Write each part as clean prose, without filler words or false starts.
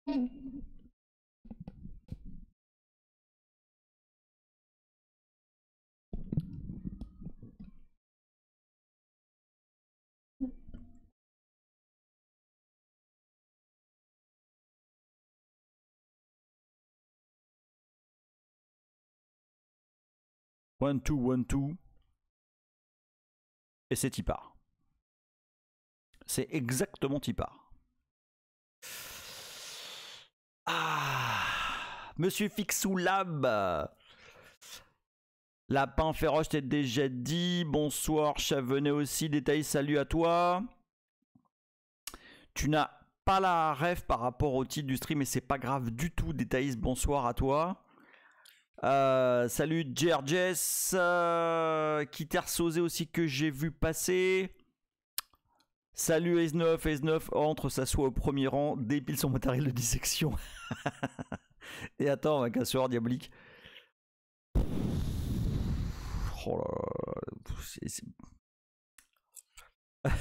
One, two, one, two. Et c'est Tipar. C'est exactement Tipar. Ah, Monsieur Fixou Lab. Lapin féroce, t'ai déjà dit. Bonsoir, Chavenet aussi. Détail, salut à toi. Tu n'as pas la ref par rapport au titre du stream, mais c'est pas grave du tout. Détaïs, bonsoir à toi. Salut Gerges, Kiter Sosé aussi que j'ai vu passer. Salut Ace9, Ace9 entre, s'assoit au premier rang, dépile son matériel de dissection. Et attends, un casseur diabolique. Oh là là.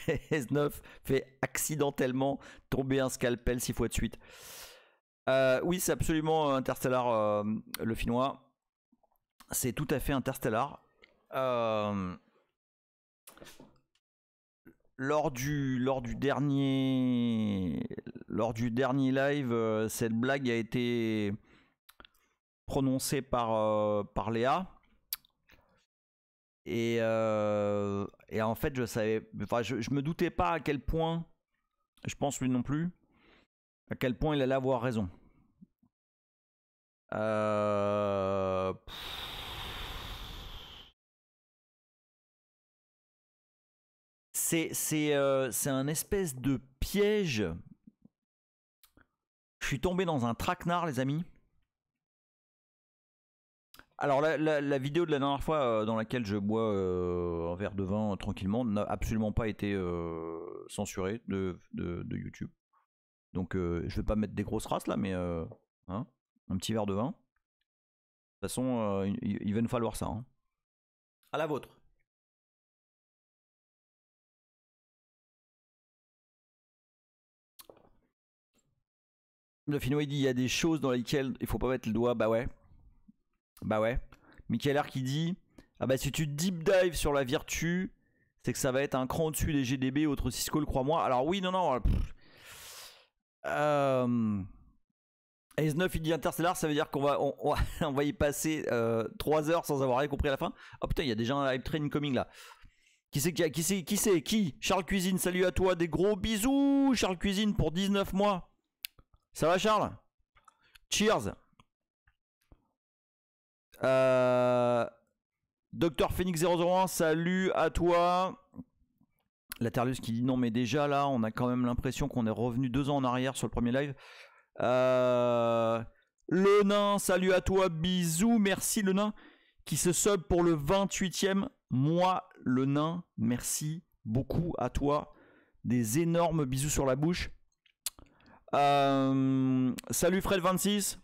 Ace9 fait accidentellement tomber un scalpel 6 fois de suite. Oui, c'est absolument Interstellar, le finnois. C'est tout à fait Interstellar. Lors du dernier live, cette blague a été prononcée par Léa. Et en fait, je me doutais pas à quel point, je pense lui non plus, à quel point il allait avoir raison. C'est un espèce de piège. Je suis tombé dans un traquenard, les amis. Alors la vidéo de la dernière fois dans laquelle je bois un verre de vin tranquillement n'a absolument pas été censurée de YouTube. Donc je vais pas mettre des grosses races là, mais hein, un petit verre de vin. De toute façon, il va nous falloir ça. Hein. À la vôtre. Le Fino il dit il y a des choses dans lesquelles il faut pas mettre le doigt. Bah ouais. Bah ouais. Michael R qui dit ah bah si tu deep dive sur la Virtu, c'est que ça va être un cran au-dessus des GDB, autres Cisco, crois-moi. Alors oui, non, non. Ace 9 il dit Interstellar, ça veut dire qu'on va, on va y passer 3 heures sans avoir rien compris à la fin. Oh putain, il y a déjà un hype train coming là. Qui c'est qui Charles Cuisine, salut à toi, des gros bisous Charles Cuisine pour 19 mois. Ça va Charles? Cheers. Dr Phoenix 001, salut à toi. Laterlus qui dit non mais déjà là on a quand même l'impression qu'on est revenu 2 ans en arrière sur le premier live. Le nain, salut à toi, bisous, merci le nain qui se sub pour le 28e mois. Le nain, merci beaucoup à toi. Des énormes bisous sur la bouche. Salut Fred26.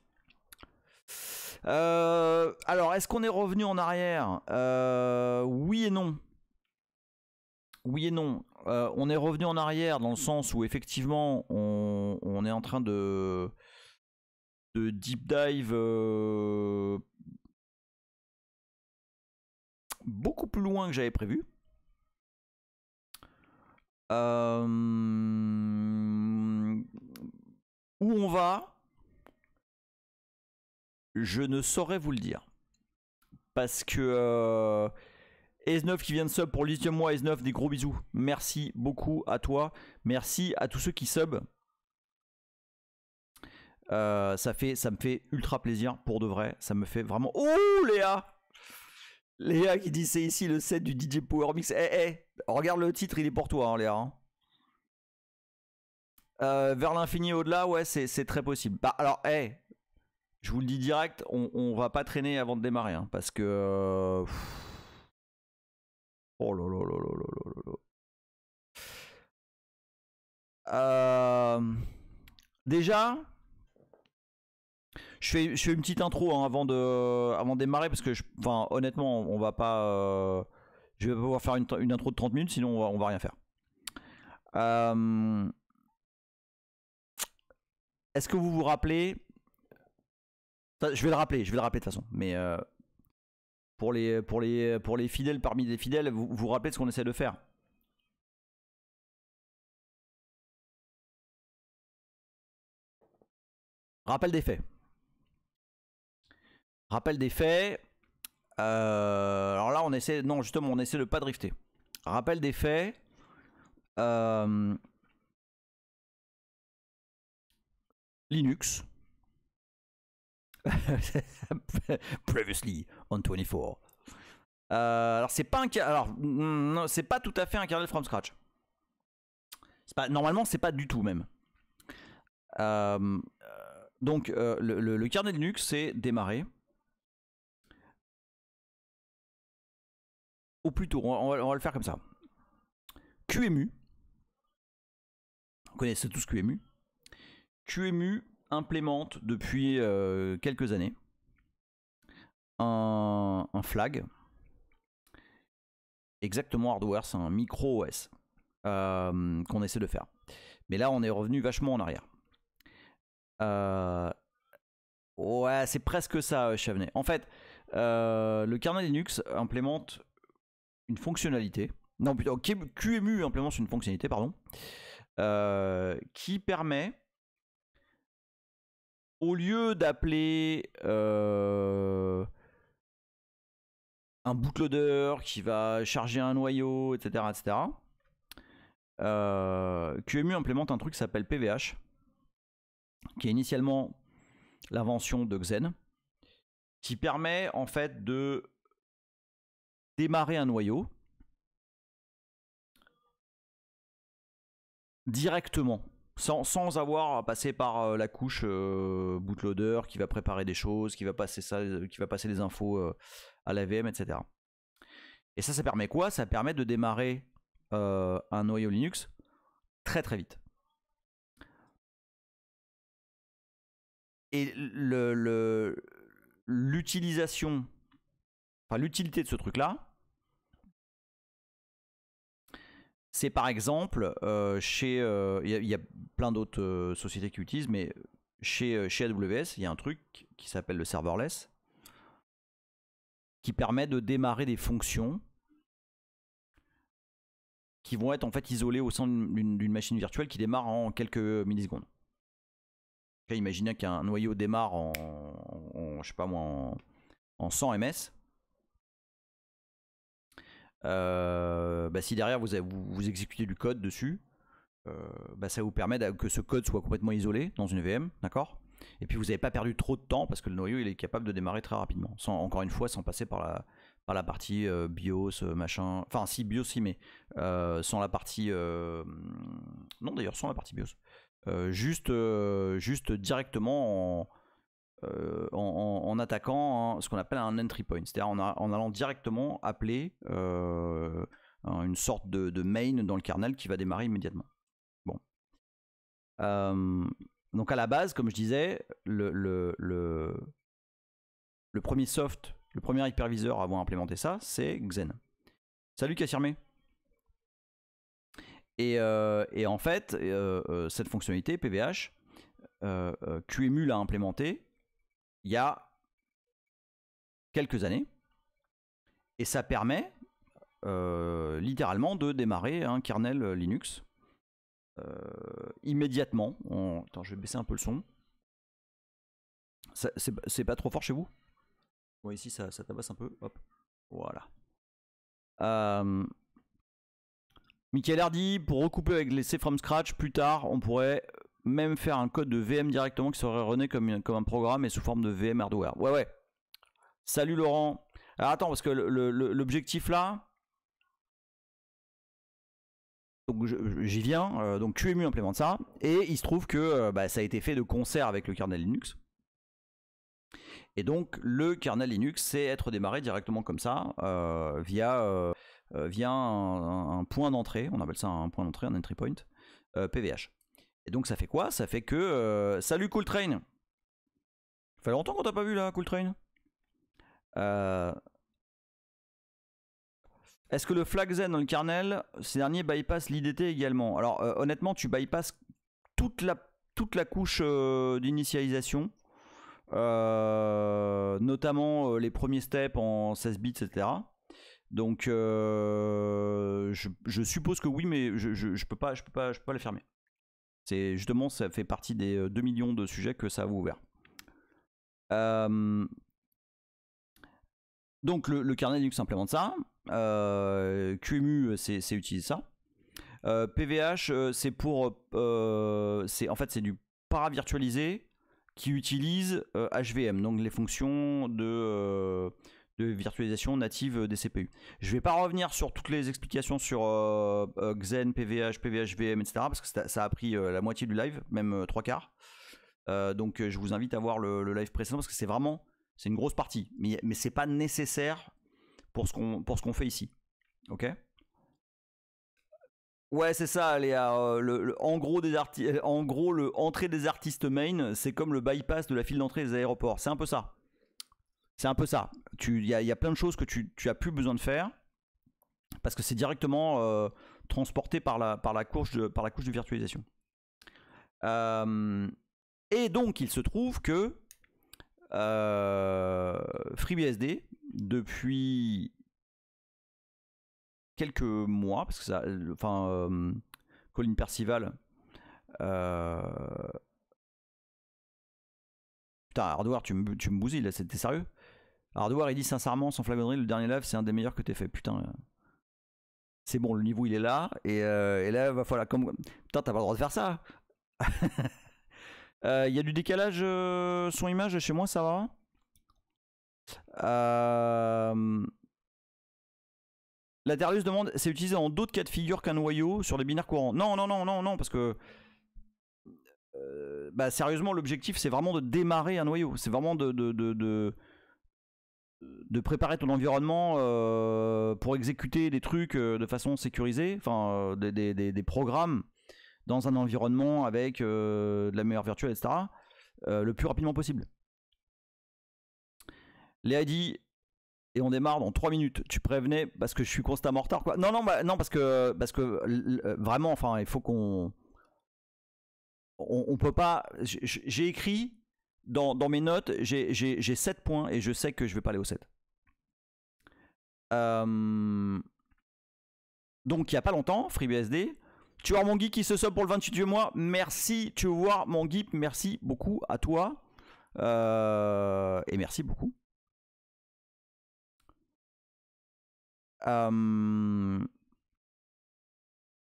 Alors, est-ce qu'on est revenu en arrière? Oui et non. Oui et non. On est revenu en arrière dans le sens où effectivement on est en train de deep dive beaucoup plus loin que j'avais prévu. Où on va, je ne saurais vous le dire. Parce que Ace9 qui vient de sub pour Lithium moi, Ace9, des gros bisous. Merci beaucoup à toi. Merci à tous ceux qui sub. Ça me fait ultra plaisir pour de vrai. Ça me fait vraiment... Oh Léa! Léa qui dit c'est ici le set du DJ Power Mix. Regarde le titre, il est pour toi hein, Léa. Hein. Vers l'infini et au-delà, ouais, c'est très possible. Bah alors, je vous le dis direct, on va pas traîner avant de démarrer. Hein, parce que... oh là là là là là là. Déjà... Je fais une petite intro hein, avant de démarrer parce que honnêtement on va pas je vais pas pouvoir faire une intro de 30 minutes sinon on va rien faire. est-ce que vous vous rappelez? Je vais le rappeler de toute façon. Mais pour les fidèles parmi les fidèles, vous vous rappelez de ce qu'on essaie de faire? Rappel des faits. Rappel des faits. Alors là, on essaie. Non, justement, on essaie de pas drifter. Rappel des faits. Linux. Previously on 24. Alors c'est pas non, c'est pas tout à fait un kernel from scratch. Normalement, c'est pas du tout même. Donc le kernel Linux, c'est démarrer. Ou plutôt, on va le faire comme ça. QEMU. Vous connaissez tous QEMU. QEMU implémente depuis quelques années un flag. Exactement hardware, c'est un micro OS qu'on essaie de faire. Mais là, on est revenu vachement en arrière. Ouais, c'est presque ça, Chavenet. En fait, le kernel Linux implémente une fonctionnalité. Non, plutôt, QEMU implémente une fonctionnalité, pardon, qui permet, au lieu d'appeler un bootloader qui va charger un noyau, etc., QEMU implémente un truc qui s'appelle PVH, qui est initialement l'invention de Xen, qui permet en fait de démarrer un noyau directement, sans avoir à passer par la couche bootloader qui va préparer des choses, qui va passer des infos à la VM, etc. Et ça permet quoi? Ça permet de démarrer un noyau Linux très très vite. Et l'utilisation, enfin l'utilité de ce truc-là, c'est par exemple chez, il y a plein d'autres sociétés qui utilisent, mais chez AWS, il y a un truc qui s'appelle le serverless, qui permet de démarrer des fonctions qui vont être en fait isolées au sein d'une machine virtuelle qui démarre en quelques millisecondes. Imaginez qu'un noyau démarre je sais pas moi, en 100 ms. Si derrière vous exécutez du code dessus, ça vous permet que ce code soit complètement isolé dans une VM, d'accord? Et puis vous n'avez pas perdu trop de temps parce que le noyau il est capable de démarrer très rapidement, encore une fois sans passer par la partie BIOS, machin. Enfin si BIOS si, mais sans la partie non d'ailleurs sans la partie BIOS. Juste directement en attaquant ce qu'on appelle un entry point, c'est-à-dire en allant directement appeler une sorte de main dans le kernel qui va démarrer immédiatement. Bon. Donc à la base, comme je disais, le premier le premier hyperviseur à avoir implémenté ça, c'est Xen. Salut Kassirmé. Et en fait, cette fonctionnalité PVH, QEMU l'a implémentée il y a quelques années, et ça permet littéralement de démarrer un kernel Linux immédiatement. Attends, je vais baisser un peu le son. C'est pas trop fort chez vous? Bon, ici ça tabasse un peu. Hop, voilà. Michael Hardy, pour recouper avec les C from scratch, plus tard, on pourrait même faire un code de VM directement qui serait runné comme un programme et sous forme de VM hardware. Ouais. Salut Laurent. Alors attends, parce que l'objectif là, donc j'y viens, donc QEMU implémente ça, et il se trouve que ça a été fait de concert avec le kernel Linux. Et donc le kernel Linux sait être démarré directement comme ça, via un point d'entrée, on appelle ça un point d'entrée, un entry point, PVH. Et donc ça fait quoi? Ça fait que... salut Cooltrain. Ça fait longtemps qu'on t'a pas vu là, Cooltrain. Est-ce que le flag Xen dans le kernel, ces derniers bypassent l'IDT également? Alors honnêtement, tu bypasses toute toute la couche d'initialisation, notamment les premiers steps en 16 bits, etc. Donc je suppose que oui, mais je peux pas les fermer. C'est justement, ça fait partie des 2 millions de sujets que ça a ouvert. Donc le kernel Linux implémente ça. QEMU, c'est utiliser ça. PVH, c'est pour, en fait, c'est du paravirtualisé qui utilise HVM, donc les fonctions de virtualisation native des CPU. Je vais pas revenir sur toutes les explications sur Xen, PVH, PVHVM, etc. parce que ça a pris la moitié du live, même 3/4. Donc je vous invite à voir le live précédent parce que c'est une grosse partie, mais c'est pas nécessaire pour ce qu'on fait ici. Ok. Ouais, c'est ça, Léa. En gros, le entrée des artistes main, c'est comme le bypass de la file d'entrée des aéroports. C'est un peu ça. C'est un peu ça. Il y a plein de choses que tu as plus besoin de faire parce que c'est directement transporté par la couche de virtualisation. Et donc, il se trouve que FreeBSD, depuis quelques mois, parce que ça, Colin Percival, putain, Hardware, tu me bousilles là, t'es sérieux? Hardware, il dit sincèrement, sans flagonnerie, le dernier live, c'est un des meilleurs que t'aies fait. Putain, c'est bon, le niveau il est là, et là, va falloir putain, t'as pas le droit de faire ça. Il y a du décalage son-image chez moi, ça va. La Darius demande, c'est utilisé dans d'autres cas de figure qu'un noyau sur les binaires courants. Non, parce que sérieusement, l'objectif c'est vraiment de démarrer un noyau. C'est vraiment de préparer ton environnement pour exécuter des trucs de façon sécurisée, enfin des programmes dans un environnement avec de la mémoire virtuelle, etc. Le plus rapidement possible. Léa dit, et on démarre dans 3 minutes. Tu prévenais parce que je suis constamment en retard, quoi. Non, parce que vraiment, enfin, il faut qu'on... On peut pas... J'ai écrit dans mes notes, j'ai 7 points et je sais que je vais pas aller au 7. Donc, il y a pas longtemps, FreeBSD... Tu vois mon geek qui se sub pour le 28e mois. Merci, tu vois mon geek. Merci beaucoup à toi. Et merci beaucoup.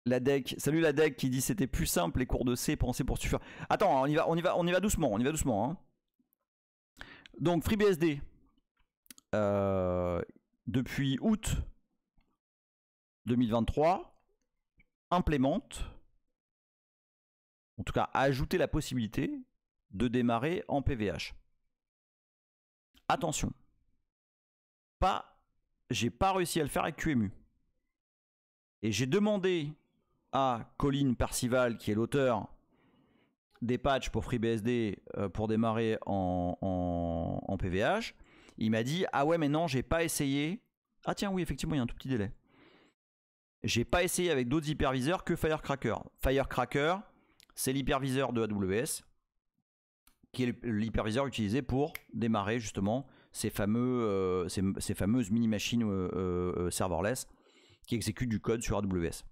La deck, salut la deck qui dit c'était plus simple les cours de C pensés pour suffire. Attends, on y va doucement, hein. Donc FreeBSD depuis août 2023 implémente, en tout cas a ajouté la possibilité de démarrer en PVH. Attention, j'ai pas réussi à le faire avec QEMU. Et j'ai demandé à Colin Percival, qui est l'auteur des patchs pour FreeBSD pour démarrer en PVH. Il m'a dit, ah ouais mais non, j'ai pas essayé. Ah tiens oui, effectivement il y a un tout petit délai. J'ai pas essayé avec d'autres hyperviseurs que Firecracker. Firecracker, c'est l'hyperviseur de AWS, qui est l'hyperviseur utilisé pour démarrer justement ces fameuses mini-machines serverless qui exécutent du code sur AWS.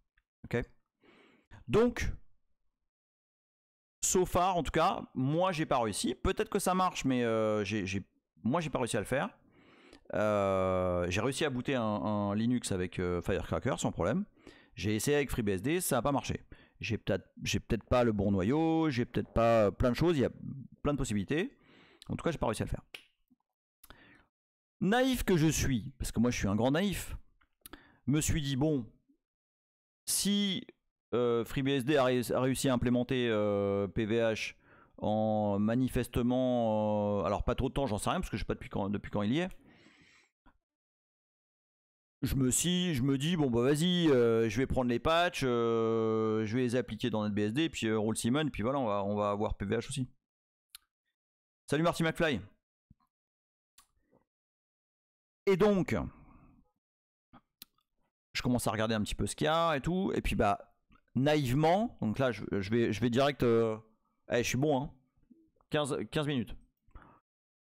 Ok. Donc, so far, en tout cas, moi j'ai pas réussi. Peut-être que ça marche, mais moi j'ai pas réussi à le faire. J'ai réussi à booter un Linux avec Firecracker sans problème. J'ai essayé avec FreeBSD, ça n'a pas marché. J'ai peut-être pas le bon noyau, j'ai peut-être pas plein de choses, il y a plein de possibilités. En tout cas, j'ai pas réussi à le faire. Naïf que je suis, parce que moi je suis un grand naïf, me suis dit bon, si FreeBSD a réussi à implémenter PVH en manifestement, alors pas trop de temps, j'en sais rien parce que je sais pas depuis quand il y est. Je me dis bon bah vas-y, je vais prendre les patchs, je vais les appliquer dans NetBSD, puis roule Simon, puis voilà, on va avoir PVH aussi. Salut Marty McFly. Et donc, je commence à regarder un petit peu ce qu'il y a et tout, et puis bah naïvement, donc là je vais direct Eh, je suis bon, hein. 15 minutes.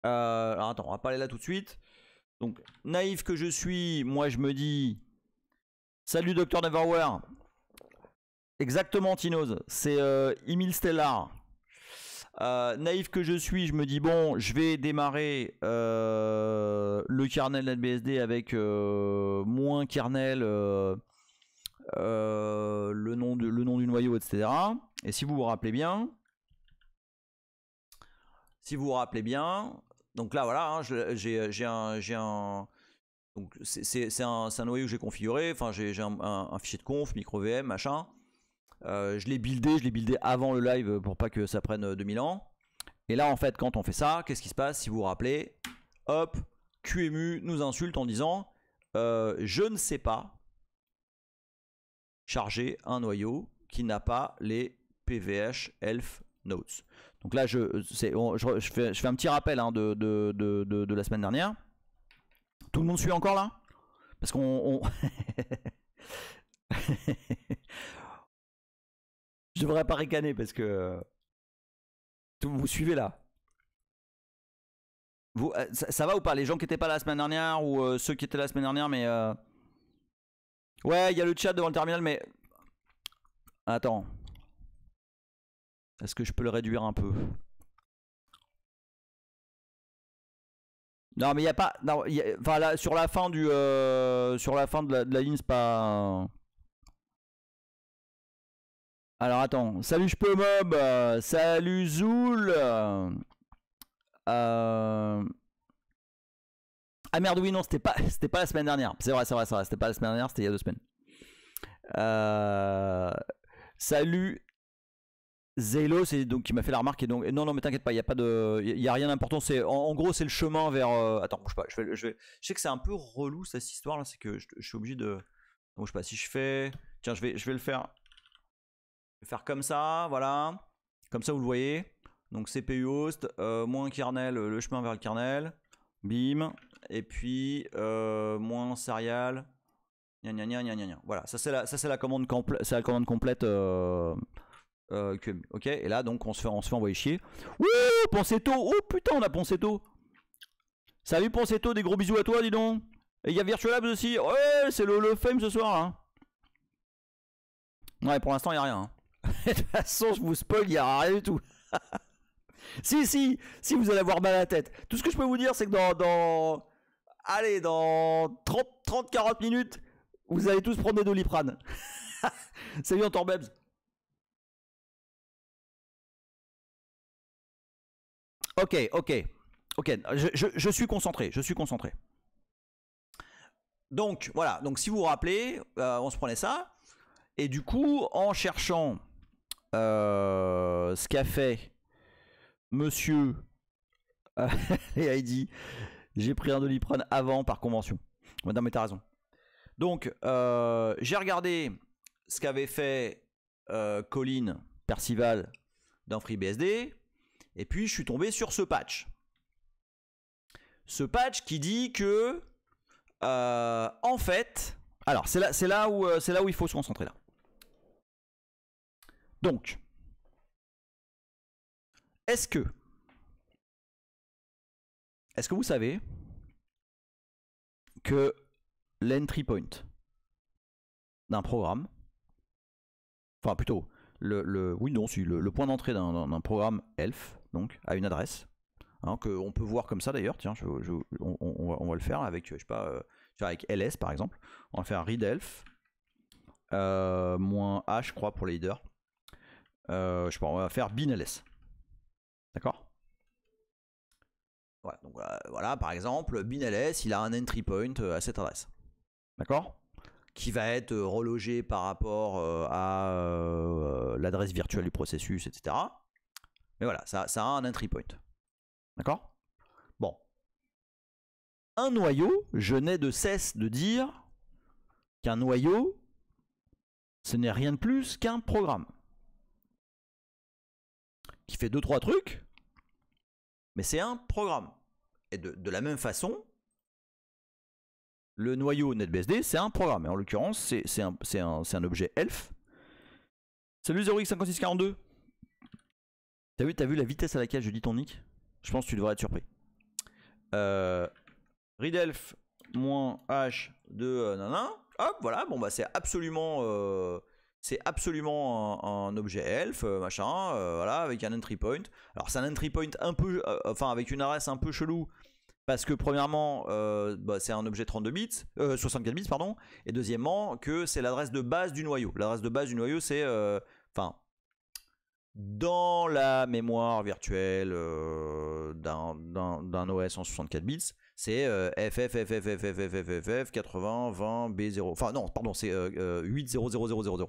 Alors attends, on va pas aller là tout de suite. Donc, naïf que je suis, moi je me dis... Salut Dr Neverwhere. Exactement, Tinoz. C'est Emile Stellar. Naïf que je suis, je me dis bon, je vais démarrer le kernel NetBSD avec moins kernel, le nom du noyau, etc. Et si vous vous rappelez bien, donc là voilà, hein, j'ai un donc c'est un noyau que j'ai configuré, enfin j'ai un fichier de conf, micro VM, machin. Je l'ai buildé avant le live pour pas que ça prenne 2000 ans. Et là en fait quand on fait ça, qu'est-ce qui se passe? Si vous vous rappelez, hop, QEMU nous insulte en disant je ne sais pas charger un noyau qui n'a pas les PVH elf nodes. Donc là je fais un petit rappel hein, de la semaine dernière. Tout le monde suit encore là? Parce qu'on... Je devrais pas ricaner parce que... Vous suivez là? Vous, ça va ou pas? Les gens qui étaient pas là la semaine dernière ou ceux qui étaient là la semaine dernière mais... Ouais, il y a le chat devant le terminal mais... Attends. Est-ce que je peux le réduire un peu? Non mais il n'y a pas... Non, enfin là, sur la fin du... sur la fin de la ligne, c'est pas... Alors attends, salut Mob, salut Zoul. Ah merde, oui non, c'était pas la semaine dernière. C'est vrai, c'était pas la semaine dernière, c'était il y a 2 semaines. Salut Zelo, c'est donc qui m'a fait la remarque et donc non mais t'inquiète pas, il y a pas de, il y a rien d'important. C'est en gros c'est le chemin vers. Attends, bouge pas, je sais que c'est un peu relou cette histoire là, c'est que je suis obligé de. Donc je sais pas si je fais. Tiens, je vais le faire. Faire comme ça, voilà. Comme ça, vous le voyez. Donc CPU host, moins kernel, le chemin vers le kernel. Bim. Et puis, moins serial. Gna gna gna gna gna. Voilà, ça c'est la commande complète. Ok, et là, donc, on se fait envoyer chier. Wouh, Ponceto. Oh putain, on a Ponceto. Salut Ponceto, des gros bisous à toi, dis donc. Et il y a Virtualabs aussi. Ouais, c'est le fame ce soir, là. Ouais, pour l'instant, il n'y a rien. Hein. De toute façon, je vous spoil, il n'y a rien du tout. si, vous allez avoir mal à la tête. Tout ce que je peux vous dire, c'est que dans 30-40 minutes, vous allez tous prendre des Doliprane. Salut Antorbebs. Ok. Je suis concentré. Donc, voilà. Donc, si vous vous rappelez, on se prenait ça. Et du coup, en cherchant ce qu'a fait monsieur et Heidi, j'ai pris un Doliprane avant par convention. Non mais t'as raison. Donc j'ai regardé ce qu'avait fait Colin Percival dans FreeBSD et puis je suis tombé sur ce patch. Ce patch qui dit que en fait, alors c'est là où il faut se concentrer là. Donc, est-ce que vous savez que l'entry point d'un programme, enfin plutôt le point d'entrée d'un programme ELF, donc à une adresse, hein, qu'on peut voir comme ça d'ailleurs, tiens, on va le faire avec, je sais pas, avec ls par exemple, on va faire readelf, moins h je crois pour les leaders, je sais pas, on va faire binls. D'accord? Voilà, donc voilà, par exemple, binls, il a un entry point à cette adresse. D'accord? Qui va être relogé par rapport à l'adresse virtuelle du processus, etc. Mais voilà, ça a un entry point. D'accord? Bon. Un noyau, je n'ai de cesse de dire qu'un noyau, ce n'est rien de plus qu'un programme. Qui fait 2-3 trucs, mais c'est un programme. Et de la même façon, le noyau NetBSD, c'est un programme. Et en l'occurrence, c'est un objet ELF. Salut 0x5642. T'as vu la vitesse à laquelle je dis ton nick? Je pense que tu devrais être surpris. Readelf moins H de nanana. Hop, voilà. Bon, bah, c'est absolument un objet elf, machin, voilà, avec un entry point. Alors, c'est un entry point un peu, enfin, avec une adresse un peu chelou. Parce que premièrement, bah, c'est un objet 32 bits, 64 bits, pardon. Et deuxièmement, que c'est l'adresse de base du noyau. L'adresse de base du noyau, c'est, enfin, dans la mémoire virtuelle d'un OS en 64 bits, c'est FFFFFFFFF 80 20 B0. Enfin non, pardon, c'est 8000000.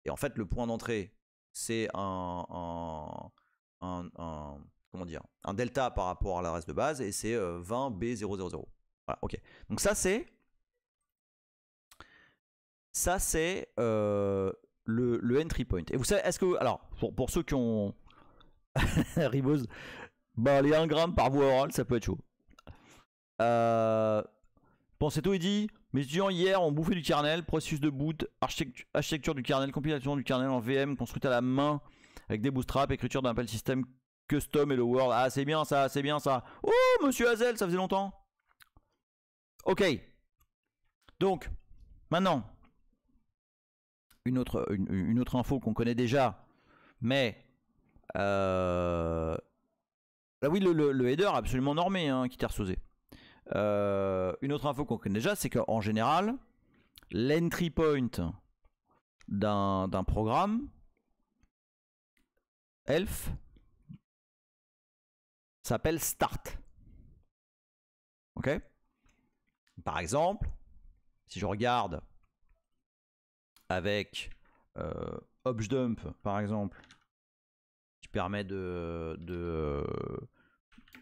Et en fait, le point d'entrée, c'est comment dire, un delta par rapport à l'adresse de base, et c'est 20 B000. Voilà, ok. Donc ça c'est le entry point. Et vous savez, est-ce que, alors, pour ceux qui ont Ribose, bah les 1 gramme par voie orale, ça peut être chaud. Penseto, il dit: mes étudiants hier ont bouffé du kernel, processus de boot, architecture du kernel, compilation du kernel en VM, construite à la main avec des bootstraps, écriture d'un appel système custom et le Word. Ah, c'est bien ça, c'est bien ça. Oh, monsieur Hazel, ça faisait longtemps. Ok. Donc, maintenant, une autre info qu'on connaît déjà, mais là oui, le header absolument normé, hein, qui TerSosé. Une autre info qu'on connaît déjà, c'est qu'en général, l'entry point d'un programme ELF s'appelle start. Ok. Par exemple, si je regarde avec objdump, par exemple, qui permet de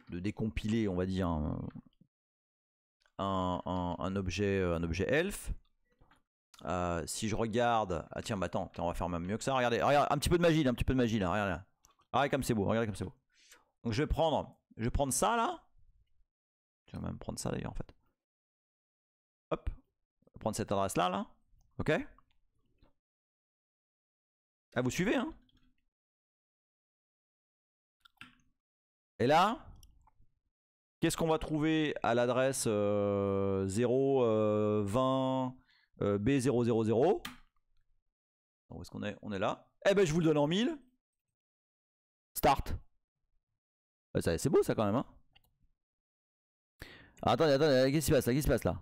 décompiler, on va dire, un objet elf. Si je regarde, ah tiens, bah attends, on va faire même mieux que ça. Regardez, regarde, un petit peu de magie là, regardez, regardez comme c'est beau, regardez comme c'est beau. Donc je vais prendre ça là. Je vais même prendre ça d'ailleurs en fait. Hop, prendre cette adresse là, ok. Ah, vous suivez, hein. Et là, qu'est-ce qu'on va trouver à l'adresse 020 B000? Où est-ce qu'on est? On est là. Eh ben, je vous le donne en 1000. Start. C'est beau ça quand même, hein. Ah, attendez, qu'est-ce qui se passe là?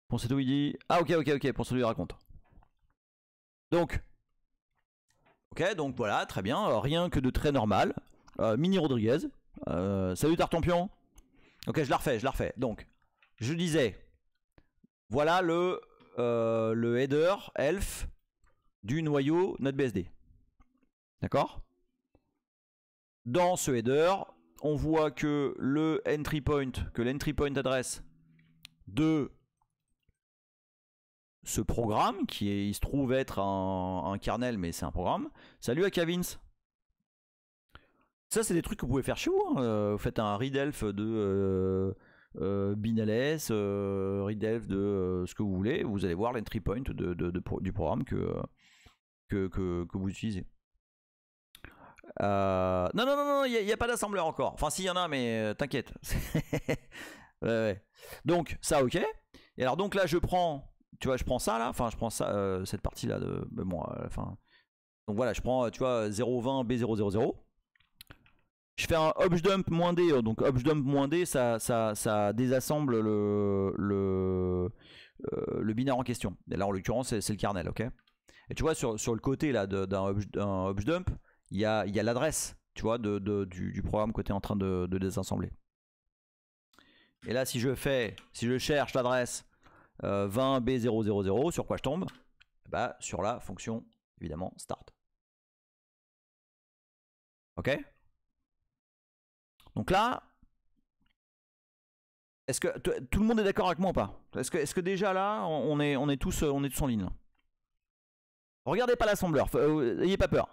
Ponceto il dit. Ah, ok, Ponceto il raconte. Donc voilà, très bien, rien que de très normal. Mini Rodriguez. Salut Tartampion. Ok, je la refais. Donc, je disais, voilà le header elf du noyau NodeBSD. D'accord? Dans ce header, on voit que l'entry point adresse de ce programme, il se trouve être un kernel, mais c'est un programme. Salut à Kavins. Ça, c'est des trucs que vous pouvez faire chez vous, hein. Vous faites un readelf de binls, readelf de ce que vous voulez. Vous allez voir l'entry point du programme que vous utilisez. Non, il n'y a pas d'assembleur encore. Enfin, s'il y en a, mais t'inquiète. Ouais. Donc, ça, ok. Et alors, donc là, je prends ça là. Enfin, je prends ça, cette partie là de. Bon, à la fin. Donc voilà, je prends, tu vois, 020 B000. Je fais un objdump -d. Donc, objdump -d, ça désassemble le binaire en question. Et là, en l'occurrence, c'est le kernel, ok. Et tu vois, sur le côté là d'un objdump, il y a l'adresse, tu vois, du programme que tu es en train de désassembler. Et là, si je cherche l'adresse 20 B000, sur quoi je tombe? Bah, sur la fonction, évidemment, start. Ok? Donc là, est-ce que tout le monde est d'accord avec moi ou pas? Est-ce que déjà là, on est tous en ligne là? Regardez pas l'assembleur, n'ayez pas peur.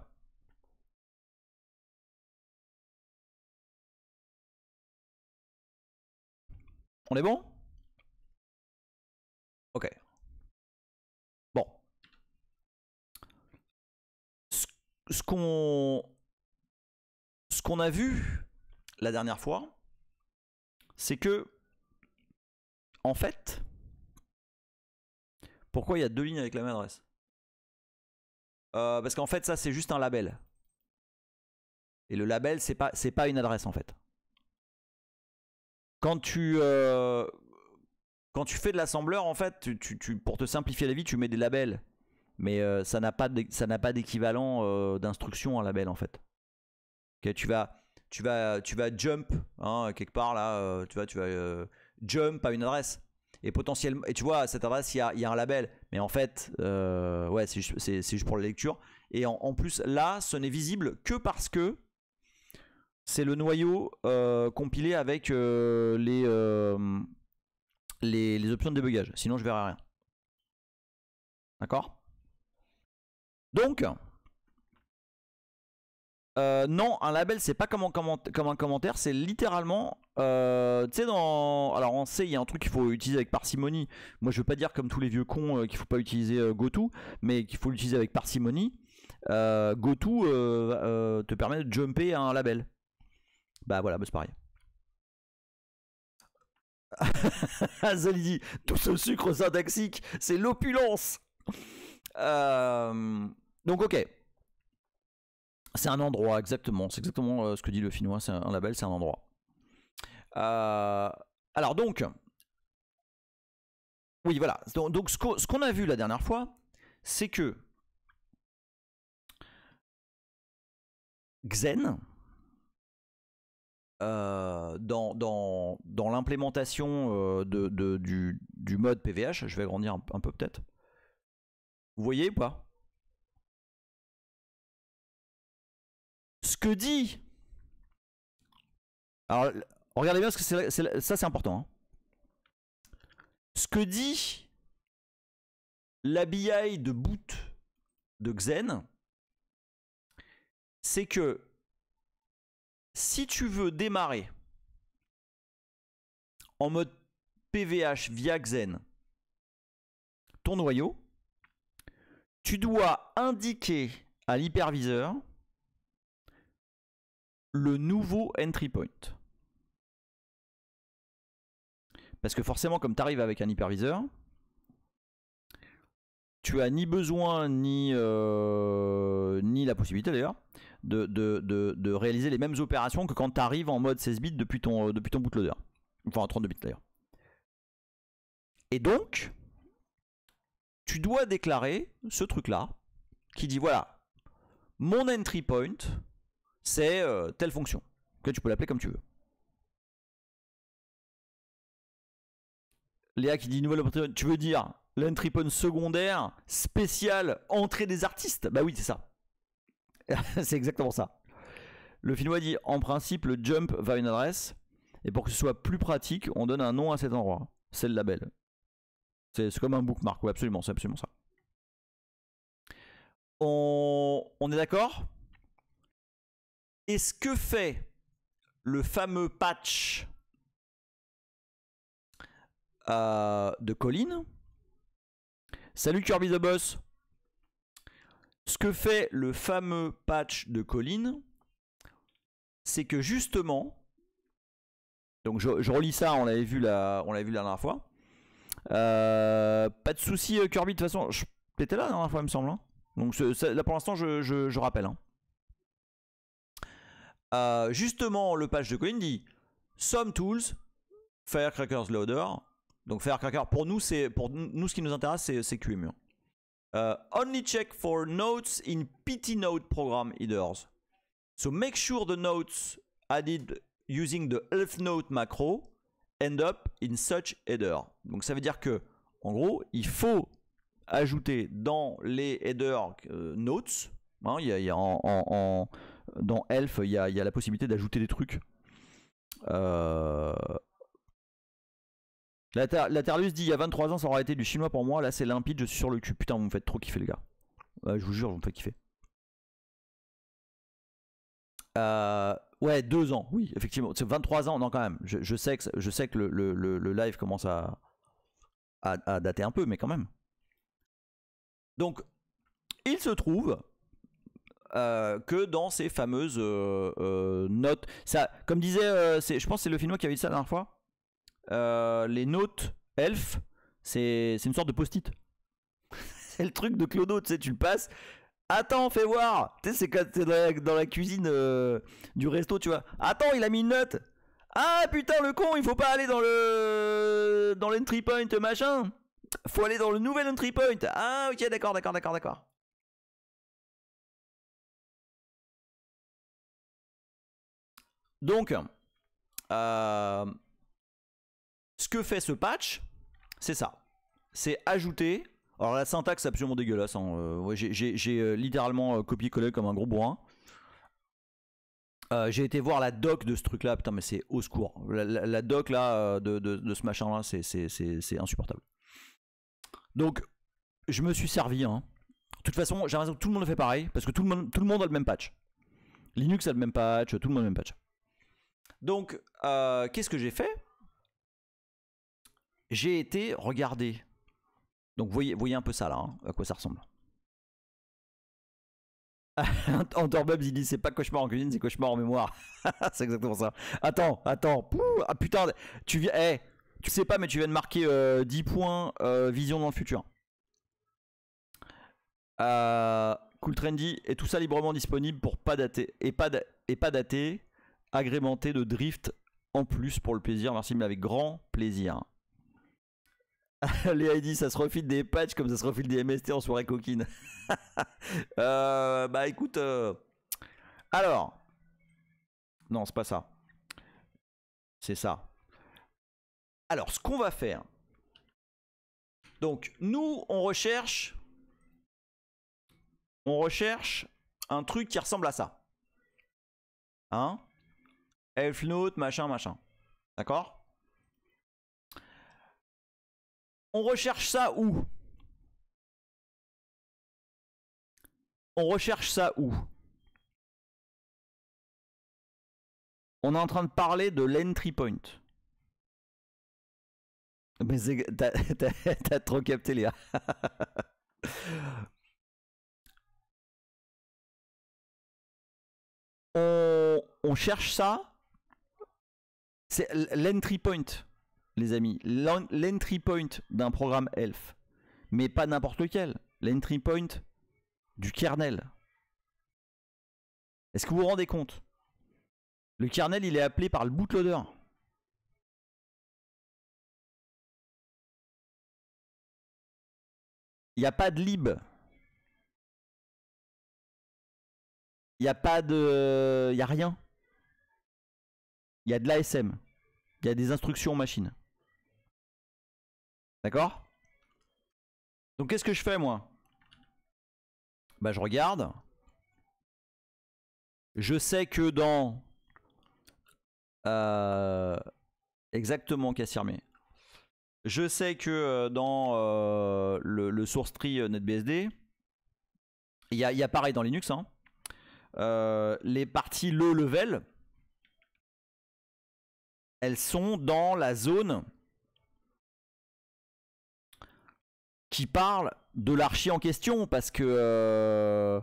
On est bon? Ok. Bon. Ce qu'on qu'on a vu la dernière fois, c'est que, en fait, pourquoi il y a 2 lignes avec la même adresse? Parce qu'en fait, ça, c'est juste un label. Et le label, c'est pas une adresse, en fait. Quand tu fais de l'assembleur, en fait, pour te simplifier la vie, tu mets des labels. Mais ça n'a pas d'équivalent d'instruction, un label, en fait. Okay, tu vas jump, hein, quelque part, là, tu vas jump à une adresse. Et potentiellement, et tu vois, à cette adresse, il y a un label. Mais en fait, ouais, c'est juste pour la lecture. Et en plus, là, ce n'est visible que parce que c'est le noyau compilé avec les options de débugage. Sinon, je verrai rien. D'accord? Donc, non, un label, c'est pas comme un commentaire, c'est littéralement, tu sais, alors en C, il y a un truc qu'il faut utiliser avec parcimonie. Moi, je veux pas dire comme tous les vieux cons qu'il faut pas utiliser GoTo, mais qu'il faut l'utiliser avec parcimonie. GoTo te permet de jumper à un label. Bah voilà, bah c'est pareil. Azali dit, tout ce sucre syntaxique, c'est l'opulence. Donc ok. C'est un endroit, exactement. C'est exactement ce que dit le finnois. C'est un label, c'est un endroit. Alors donc, oui, voilà. Donc ce qu'on a vu la dernière fois, c'est que Xen, dans l'implémentation du mode PVH, je vais agrandir un peu peut-être. Vous voyez ou pas? Ce que dit... Alors, regardez bien, parce que ça c'est important. Hein. Ce que dit l'ABI de boot de Xen, c'est que si tu veux démarrer en mode PVH via Xen ton noyau, tu dois indiquer à l'hyperviseur le nouveau entry point. Parce que forcément, comme tu arrives avec un hyperviseur, tu as ni besoin ni la possibilité d'ailleurs de réaliser les mêmes opérations que quand tu arrives en mode 16 bits depuis ton bootloader. Enfin 32 bits d'ailleurs. Et donc, tu dois déclarer ce truc-là qui dit voilà, mon entry point, c'est telle fonction. Que tu peux l'appeler comme tu veux. Léa qui dit nouvelle opportunité, tu veux dire l'entry point secondaire spécial entrée des artistes? Bah oui, c'est ça. C'est exactement ça. Le finnois dit en principe le jump va à une adresse et pour que ce soit plus pratique, on donne un nom à cet endroit. C'est le label. C'est comme un bookmark, oui, absolument, c'est absolument ça. On est d'accord? Et ce que fait le fameux patch de Colin. Salut Kirby the Boss. Ce que fait le fameux patch de Colin, c'est que justement, donc je relis ça, on l'avait vu la dernière fois. Pas de souci Kirby, de toute façon, t'étais là la dernière fois, il me semble. Hein. Donc là pour l'instant, je rappelle. Hein. Justement, le patch de Colin dit Some tools, Firecrackers Loader. Donc Firecracker, pour nous, ce qui nous intéresse, c'est QEMU. Only check for notes in ptnode program headers. So make sure the notes added using the elfnote macro end up in such header. Donc ça veut dire que, en gros, il faut ajouter dans les headers notes. Hein, dans elf, il y a la possibilité d'ajouter des trucs. La Terlus dit il y a 23 ans ça aurait été du chinois pour moi, là c'est limpide, je suis sur le cul. Putain, vous me faites trop kiffer les gars. Je vous jure, vous me faites kiffer. Ouais, 2 ans, oui, effectivement. C'est 23 ans, non quand même. Je sais que le live commence à dater un peu, mais quand même. Donc, il se trouve que dans ces fameuses notes. Ça, comme disait, je pense que c'est le Finnois qui avait dit ça la dernière fois. Les notes elf, c'est une sorte de post-it. C'est le truc de Clodo, tu sais, tu le passes. Attends, fais voir. Tu sais, c'est quand t'es dans la cuisine du resto, tu vois. Attends, il a mis une note. Ah putain, le con, il faut pas aller dans l'entry point machin. Faut aller dans le nouvel entry point. Ah ok, d'accord. Donc, ce que fait ce patch, c'est ça. C'est ajouter. Alors la syntaxe est absolument dégueulasse. Hein. Ouais, j'ai littéralement copié-collé comme un gros bourrin. J'ai été voir la doc de ce truc là, putain mais c'est au secours. La doc là de ce machin là, c'est insupportable. Donc je me suis servi. Hein. De toute façon, j'ai l'impression que tout le monde le fait pareil, parce que tout le monde a le même patch. Linux a le même patch, tout le monde a le même patch. Donc qu'est-ce que j'ai fait? J'ai été regarder. Donc voyez un peu ça là, hein, à quoi ça ressemble. Antorbubs il dit c'est pas cauchemar en cuisine, c'est cauchemar en mémoire. C'est exactement ça. Attends. Pouh, ah putain, tu viens. Tu sais pas, mais tu viens de marquer 10 points vision dans le futur. Cool Trendy, et tout ça librement disponible pour pas dater. Et pas daté, agrémenté de drift en plus pour le plaisir. Merci, mais avec grand plaisir. Les ID, ça se refile des patchs comme ça se refile des MST en soirée coquine. Bah écoute, alors, non, c'est pas ça. C'est ça. Alors, ce qu'on va faire. Donc, nous, on recherche un truc qui ressemble à ça. Hein? Elf Note, machin. D'accord? On recherche ça où? On est en train de parler de l'entry point. Mais t'as trop capté, Léa. On cherche ça. C'est l'entry point, les amis. L'entry point d'un programme Elf. Mais pas n'importe lequel. L'entry point du kernel. Est-ce que vous vous rendez compte? Le kernel, il est appelé par le bootloader. Il n'y a pas de lib. Il n'y a pas de... Il n'y a rien. Il y a de l'ASM. Il y a des instructions machine. D'accord? Donc qu'est-ce que je fais moi? Bah je regarde. Je sais que dans... exactement, Cassirmé. Je sais que dans le source tree NetBSD, il y a pareil dans Linux, hein, les parties low level, elles sont dans la zone qui parle de l'archi en question, parce que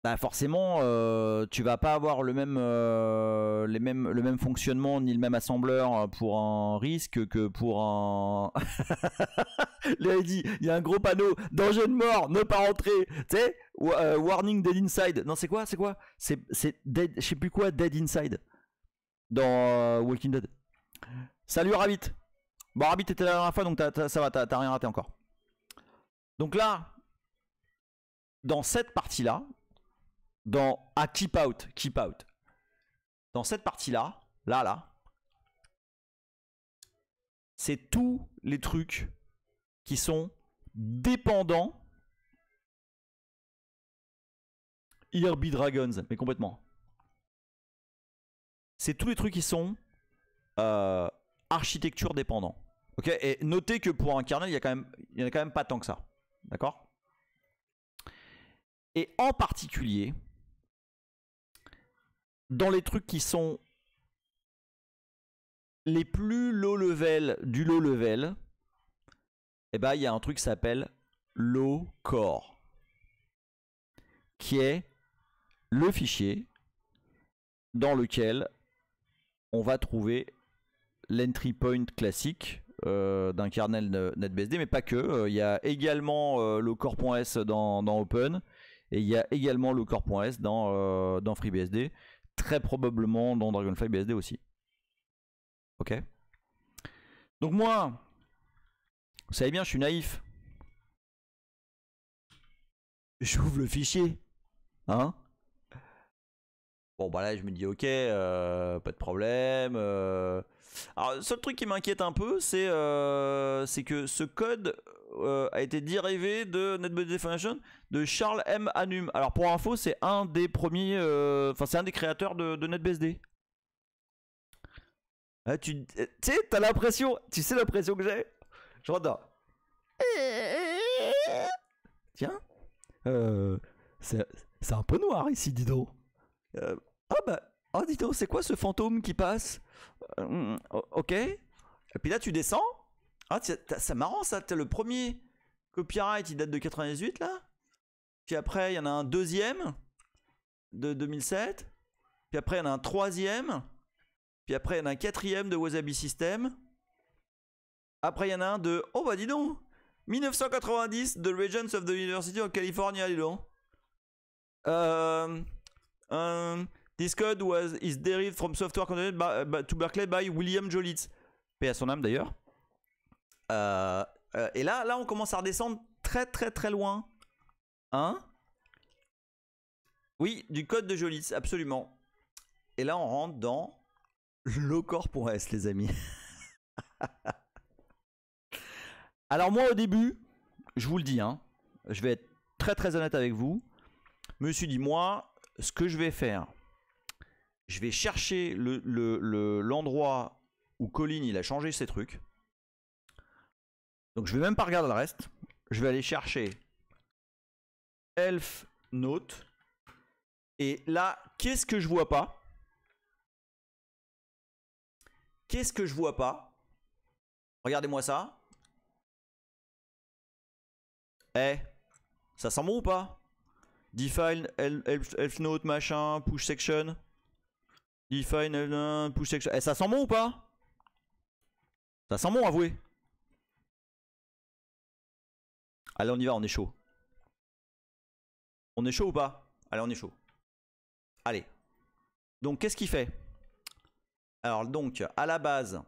bah forcément tu vas pas avoir le même fonctionnement ni le même assembleur pour un risque que pour un... Là il dit, il y a un gros panneau, danger de mort, ne pas rentrer, tu sais, warning dead inside. Non c'est quoi? C'est dead, je sais plus quoi, dead inside dans Walking Dead. Salut Rabbit. Bon Rabbit était là la dernière fois donc ça va, t'as rien raté encore. Donc là, dans cette partie là, keep out. Dans cette partie-là, là, c'est tous les trucs qui sont dépendants ERB Dragons, mais complètement. C'est tous les trucs qui sont architecture dépendants. Ok, et notez que pour un kernel, il y en a quand même pas tant que ça. D'accord? Et en particulier, dans les trucs qui sont les plus low level du low level, eh ben, il y a un truc qui s'appelle low core. qui est le fichier dans lequel on va trouver l'entry point classique d'un kernel NetBSD, mais pas que. Il y a également le core.s dans Open, et il y a également le core.s dans FreeBSD, très probablement dans Dragonfly BSD aussi. Ok. Donc moi, vous savez bien, je suis naïf. J'ouvre le fichier, hein. Bon bah là je me dis ok, pas de problème. Alors le seul truc qui m'inquiète un peu, c'est que ce code a été dérivé de NetBSD Foundation de Charles M. Hannum. Alors pour info, c'est un des premiers, enfin c'est un des créateurs de NetBSD. Ah, tu sais, t'as l'impression, tu sais l'impression que j'ai. Je rentre. Tiens, c'est un peu noir ici, dis donc. Ah bah, oh dis donc, c'est quoi ce fantôme qui passe? Ok. Et puis là, tu descends. Ah, c'est marrant ça, t'as le premier copyright, il date de 98 là. Puis après, il y en a un deuxième de 2007. Puis après, il y en a un troisième. Puis après, il y en a un quatrième de Wasabi System. Après, il y en a un de... Oh bah dis donc, 1990 de Regents of the University of California, dis donc. This code is derived from software contributed to Berkeley by William Jolitz. Paix à son âme d'ailleurs. Et là, on commence à redescendre très loin. Hein? Oui, du code de Jolitz, absolument. Et là, on rentre dans locore.s, les amis. Alors moi, au début, je vous le dis, hein, je vais être très honnête avec vous. Je me suis dit, moi, ce que je vais faire, je vais chercher l'endroit où Colin il a changé ses trucs. Donc je vais même pas regarder le reste. Je vais aller chercher Elf Note. Et là, qu'est-ce que je vois pas? Qu'est-ce que je vois pas? Regardez-moi ça. Eh, ça sent bon ou pas? Define elf note machin, push section. Define push section. Eh, ça sent bon ou pas? Ça sent bon, avouez. Allez, on y va, on est chaud. On est chaud ou pas? Allez, on est chaud. Allez. Donc, qu'est-ce qu'il fait? Alors, donc, à la base,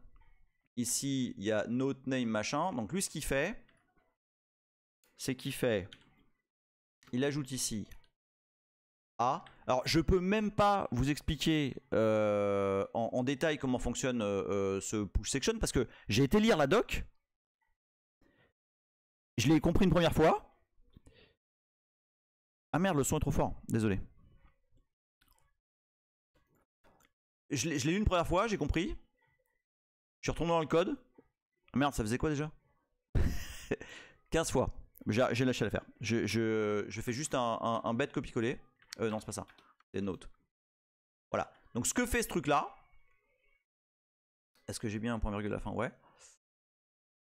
ici, il y a note name machin. Donc, lui, ce qu'il fait, c'est qu'il fait... Il ajoute ici A. Alors, je peux même pas vous expliquer en détail comment fonctionne ce push section parce que j'ai été lire la doc. Je l'ai compris une première fois. Ah merde, le son est trop fort. Désolé. Je l'ai lu une première fois, j'ai compris. Je suis retourné dans le code. Ah merde, ça faisait quoi déjà? 15 fois. J'ai lâché l'affaire. Je fais juste un bête copier-coller. Non, c'est pas ça. C'est note. Voilà. Donc, ce que fait ce truc-là. Est-ce que j'ai bien un point virgule à la fin? Ouais.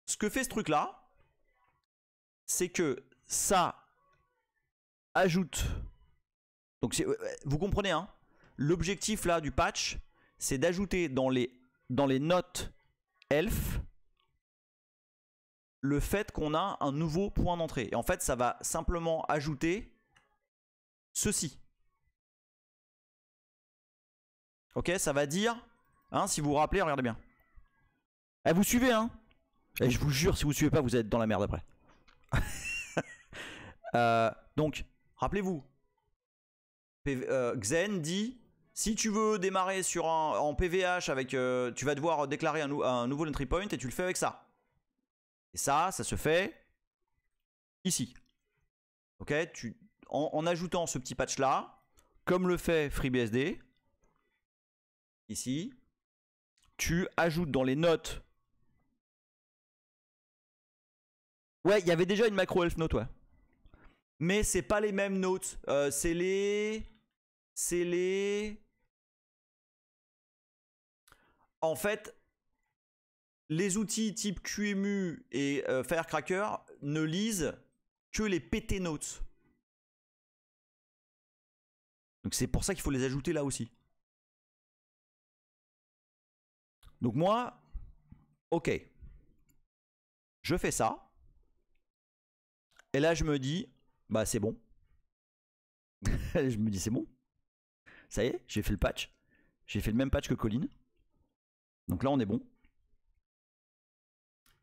Ce que fait ce truc-là, c'est que ça ajoute. Donc, vous comprenez, hein? L'objectif là du patch, c'est d'ajouter dans les notes elf le fait qu'on a un nouveau point d'entrée. Et en fait, ça va simplement ajouter ceci. Ok, ça va dire, hein, si vous vous rappelez, regardez bien. Eh, vous suivez, hein? Et je vous jure, si vous suivez pas, vous êtes dans la merde après. Donc, rappelez-vous, Xen dit, si tu veux démarrer sur en PVH avec, tu vas devoir déclarer un nouveau entry point et tu le fais avec ça. Et ça se fait ici. Ok, en ajoutant ce petit patch là, comme le fait FreeBSD, ici, tu ajoutes dans les notes. Ouais, il y avait déjà une macro elf note, ouais. Mais c'est pas les mêmes notes. C'est les. En fait, les outils type QEMU et Firecracker ne lisent que les PT notes. Donc c'est pour ça qu'il faut les ajouter là aussi. Donc moi, ok, je fais ça. Et là je me dis, bah c'est bon. Je me dis c'est bon. Ça y est, j'ai fait le patch. J'ai fait le même patch que Colin. Donc là on est bon.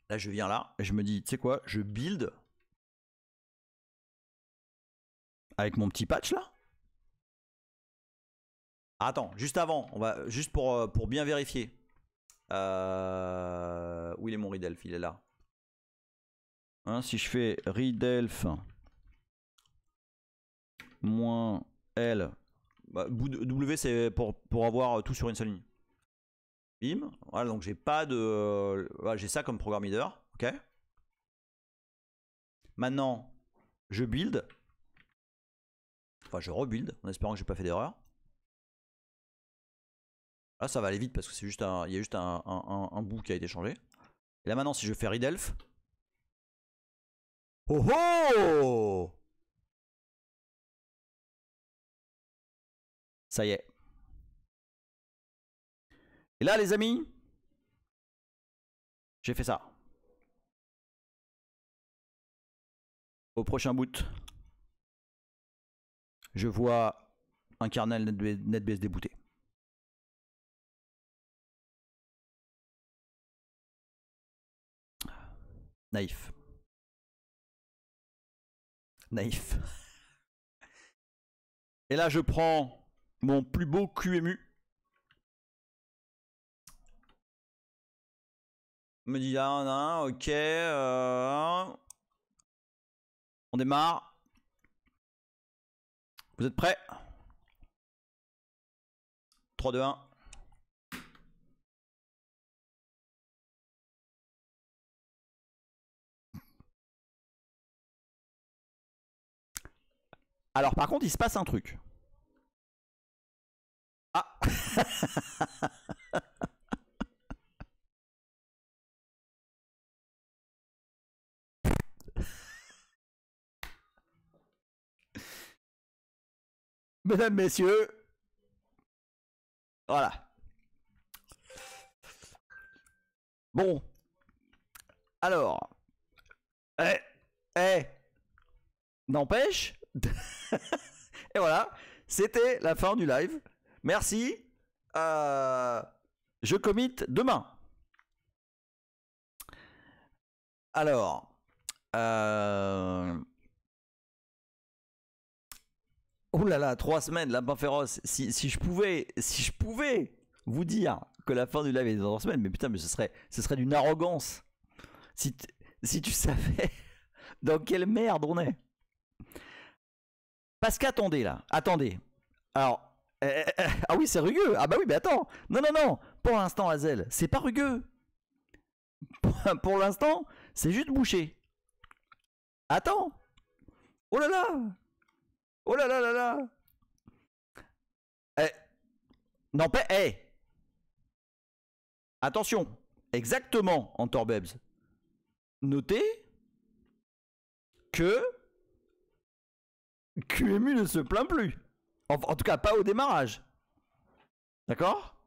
Là je viens là et je me dis, tu sais quoi, je build avec mon petit patch là. Attends, juste avant, on va juste pour bien vérifier. Où il est mon Ridelf? Il est là. Hein, si je fais Ridelf moins L, bah, W c'est pour avoir tout sur une seule ligne. Bim. Voilà, donc j'ai pas de. Voilà, j'ai ça comme programme header. Ok. Maintenant, je build. Enfin, je rebuild en espérant que j'ai pas fait d'erreur. Là, ça va aller vite parce que c'est juste il y a juste un bout qui a été changé. Et là, maintenant, si je fais Ridelf. Oh oh! Ça y est. Et là, les amis, j'ai fait ça. Au prochain boot, je vois un kernel NetBSD booté. Naïf. Naïf. Et là, je prends mon plus beau QEMU. Me dit ah, ok. On démarre. Vous êtes prêts? 3, 2, 1. Alors par contre, il se passe un truc. Ah. Mesdames, messieurs. Voilà. Bon. Alors. N'empêche. Et voilà. C'était la fin du live. Merci. Je commit demain. Alors. Oh là là, 3 semaines, lapin féroce. Si je pouvais vous dire que la fin du live est dans 3 semaines, mais putain, mais ce serait d'une arrogance. Si tu savais dans quelle merde on est. Parce qu'attendez là, attendez. Alors, ah oui, c'est rugueux. Ah bah oui, mais attends. Non. Pour l'instant, Hazel, c'est pas rugueux. Pour l'instant, c'est juste bouché. Attends. Oh là là. Oh là là là là. Non, pas. Attention. Exactement, en Torbebs. Notez que QEMU ne se plaint plus. En tout cas, pas au démarrage. D'accord?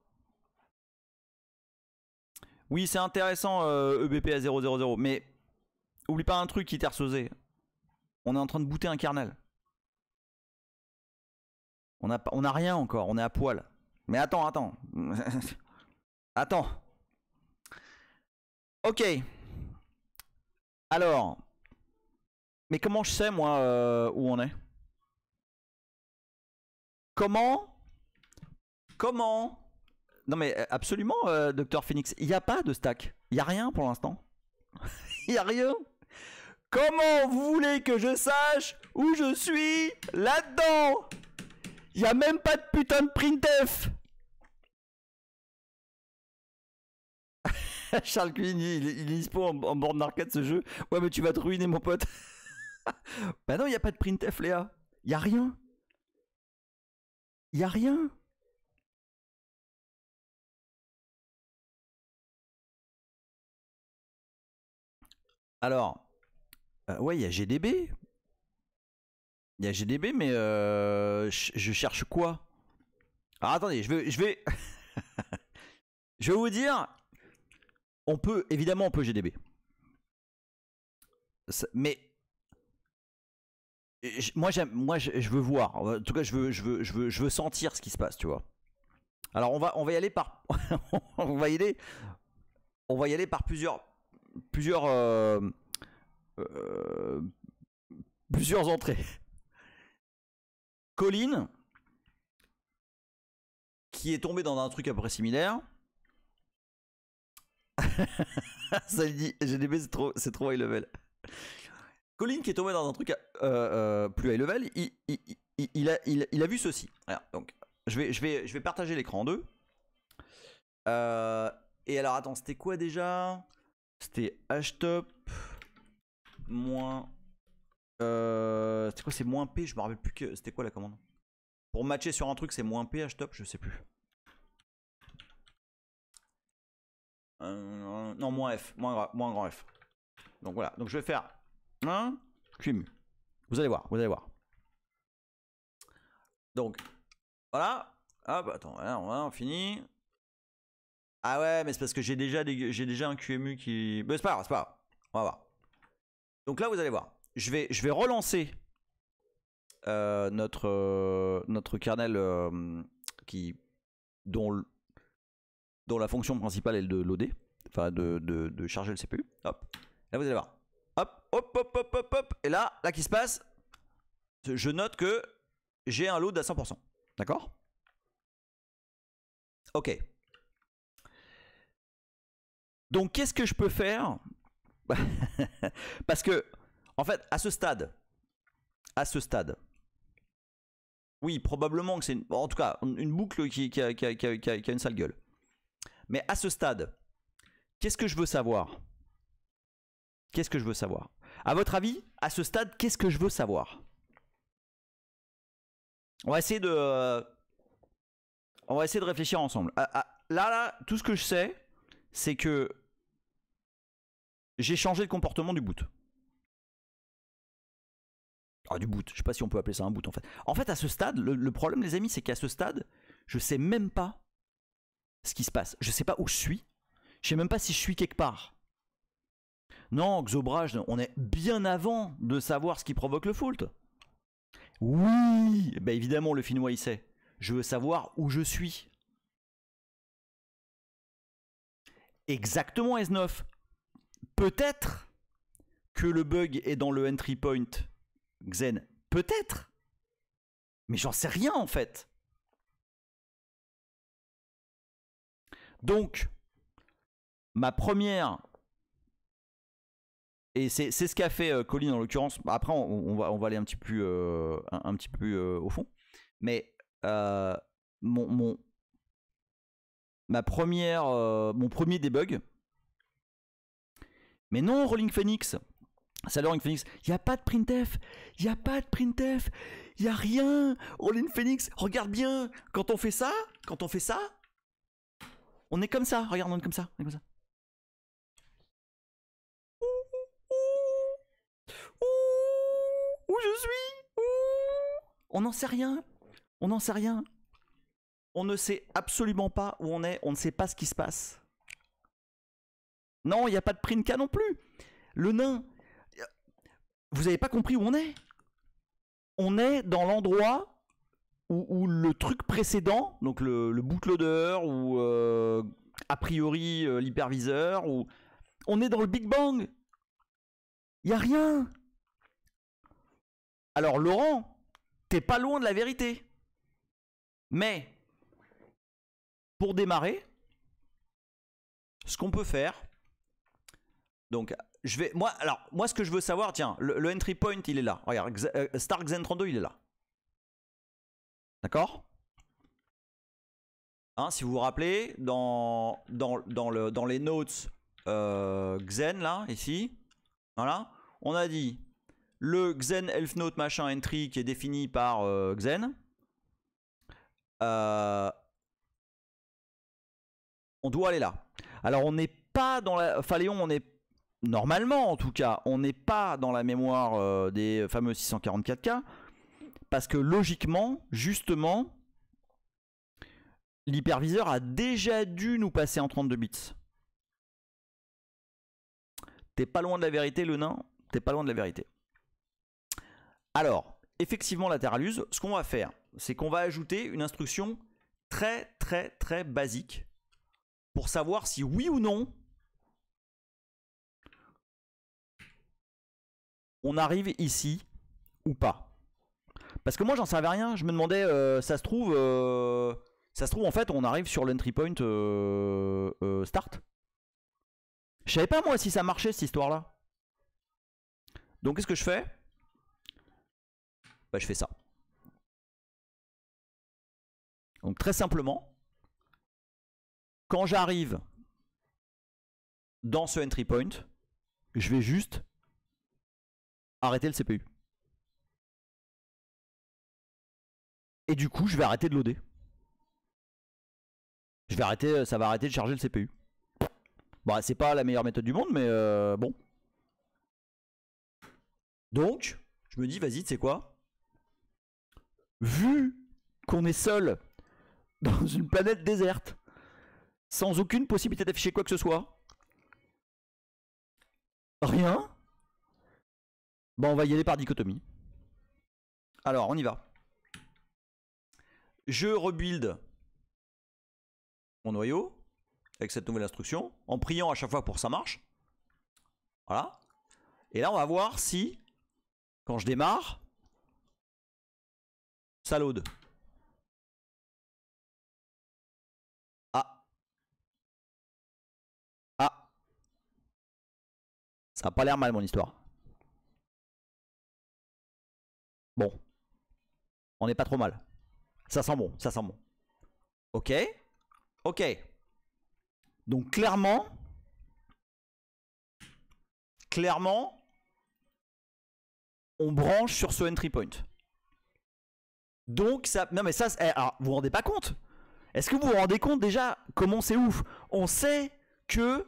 Oui, c'est intéressant, EBP à 000. Mais oublie pas un truc, Itersosé. On est en train de booter un kernel. On a rien encore, on est à poil. Mais attends. Attends. Ok. Alors. Mais comment je sais, moi, où on est? Comment Non mais absolument, Dr Phoenix. Il n'y a pas de stack. Il n'y a rien pour l'instant. Il n'y a rien. Comment vous voulez que je sache où je suis là-dedans? Il n'y a même pas de putain de printf. Charles Quinn, il est dispo en board market ce jeu. Ouais, mais tu vas te ruiner, mon pote. Bah non, il n'y a pas de printf, Léa. Il n'y a rien. Il n'y a rien. Alors, ouais, il y a GDB. Il y a GDB, mais je cherche quoi? Alors attendez, je vais je vais vous dire, évidemment on peut GDB. Mais moi je veux voir. En tout cas, je veux sentir ce qui se passe, tu vois. Alors on va y aller par on va y aller par plusieurs entrées. Colline, qui est tombé dans un truc à peu près similaire. Ça dit GDB, c'est trop high level. Colline qui est tombé dans un truc plus high level, il a vu ceci. Alors, donc je vais partager l'écran en deux. Et alors attends, c'était quoi déjà? C'était hashtop moins c'était quoi? C'est moins P, je me rappelle plus que c'était quoi la commande. Pour matcher sur un truc c'est moins P, hashtop, je sais plus. Non, moins F, moins grand F. Donc voilà, donc je vais faire un QEMU. Vous allez voir, Donc voilà, hop, attends, on finit. Ah ouais, mais c'est parce que j'ai déjà un QEMU qui... Mais c'est pas grave, on va voir. Donc là, vous allez voir. Je vais relancer notre kernel dont la fonction principale est de loader, enfin de charger le CPU. Hop. Là, vous allez voir. Hop. Et là, qui se passe, je note que j'ai un load à 100%. D'accord? Ok. Donc qu'est-ce que je peux faire? Parce que, en fait, à ce stade, oui, probablement que c'est, en tout cas, une boucle qui a une sale gueule. Mais à ce stade, qu'est-ce que je veux savoir? À votre avis, à ce stade, qu'est-ce que je veux savoir? On va essayer de réfléchir ensemble. Là, tout ce que je sais, c'est que j'ai changé le comportement du boot. Du boot, je sais pas si on peut appeler ça un boot en fait. En fait, à ce stade, le problème, les amis, c'est qu'à ce stade, je sais même pas ce qui se passe. Je sais pas où je suis. Je sais même pas si je suis quelque part. Non, Xobrage, on est bien avant de savoir ce qui provoque le fault. Oui, bah évidemment, le Finnois il sait. Je veux savoir où je suis. Exactement, S9. Peut-être que le bug est dans le entry point Xen. Peut-être. Mais j'en sais rien en fait. Donc, ma première... Et c'est ce qu'a fait Colline en l'occurrence. Après, on va aller un petit peu au fond. Mais mon premier debug. Mais non, Rolling Phoenix. Salut Rolling Phoenix. Il n'y a pas de printf. Il n'y a rien. Rolling Phoenix, regarde bien. Quand on fait ça, on est comme ça. Regarde, on est comme ça. Où je suis? On n'en sait rien. On ne sait absolument pas où on est. On ne sait pas ce qui se passe. Non, il n'y a pas de print K non plus. Le nain, vous n'avez pas compris où on est. On est dans l'endroit où le truc précédent, donc le bootloader ou a priori l'hyperviseur, ou on est dans le Big Bang. Il n'y a rien. Alors Laurent, t'es pas loin de la vérité. Mais pour démarrer, ce qu'on peut faire, donc moi ce que je veux savoir, tiens, le entry point il est là. Regarde, Star Xen 32 il est là. D'accord? Hein, si vous vous rappelez, dans les notes Xen là, ici, voilà, on a dit le Xen Elf Note machin entry qui est défini par Xen. On doit aller là. Alors on n'est pas dans la... Phaléon, on est... Normalement en tout cas, on n'est pas dans la mémoire des fameux 644K. parce que logiquement, justement, l'hyperviseur a déjà dû nous passer en 32 bits. T'es pas loin de la vérité, le nain. T'es pas loin de la vérité. Alors, effectivement, lateral use, ce qu'on va faire, c'est qu'on va ajouter une instruction très basique pour savoir si oui ou non on arrive ici ou pas. Parce que moi j'en savais rien, je me demandais, ça se trouve en fait on arrive sur l'entry point start. Je savais pas moi si ça marchait cette histoire là. Donc qu'est-ce que je fais? Bah je fais ça. Donc très simplement, quand j'arrive dans ce entry point, je vais juste arrêter le CPU. Et du coup, je vais arrêter de loader. Ça va arrêter de charger le CPU. Bon, c'est pas la meilleure méthode du monde, mais bon. Donc, je me dis, vas-y, tu sais quoi? Vu qu'on est seul dans une planète déserte, sans aucune possibilité d'afficher quoi que ce soit, rien, bon, on va y aller par dichotomie. Alors, on y va. Je rebuild mon noyau avec cette nouvelle instruction, en priant à chaque fois pour que ça marche. Voilà. Et là, on va voir si, quand je démarre, ça load. Ah. Ah. Ça n'a pas l'air mal, mon histoire. Bon. On n'est pas trop mal. Ça sent bon, ça sent bon. Ok. Ok. Donc clairement, on branche sur ce entry point. Donc ça, non mais ça, alors, vous vous rendez pas compte? Est-ce que vous vous rendez compte déjà comment c'est ouf? On sait que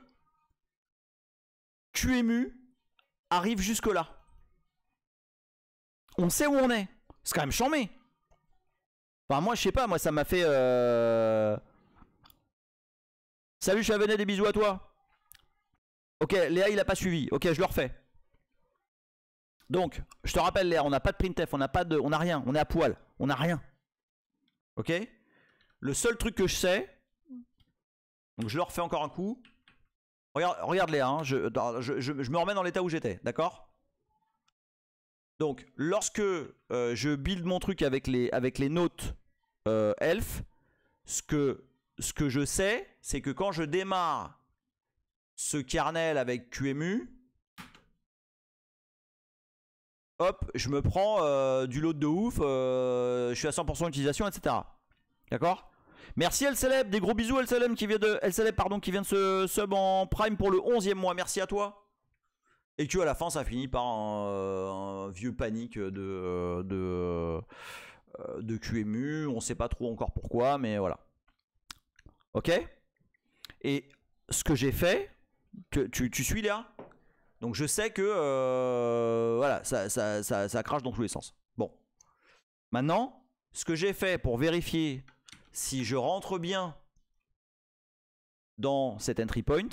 QEMU arrive jusque là. On sait où on est. C'est quand même chambé. Enfin moi je sais pas, moi ça m'a fait Salut Chavenet, des bisous à toi. Ok, Léa il a pas suivi. Ok, je le refais. Donc, je te rappelle Léa, on n'a pas de printf, on n'a rien, on est à poil, on n'a rien. Ok. Le seul truc que je sais, donc je le refais encore un coup. Regarde Léa, hein, je me remets dans l'état où j'étais, d'accord? Donc, lorsque je build mon truc avec les notes elf, ce que je sais, c'est que quand je démarre ce kernel avec QEMU, hop, je me prends du load de ouf, je suis à 100% d'utilisation, etc. D'accord? Merci LCLEB, des gros bisous LCLEB qui vient de se sub en prime pour le 11e mois, merci à toi. Et que à la fin ça finit par un vieux panique de QEMU, on sait pas trop encore pourquoi, mais voilà. Ok? Et ce que j'ai fait, que tu suis là? Donc je sais que voilà, ça crache dans tous les sens. Bon. Maintenant, ce que j'ai fait pour vérifier si je rentre bien dans cet entry point,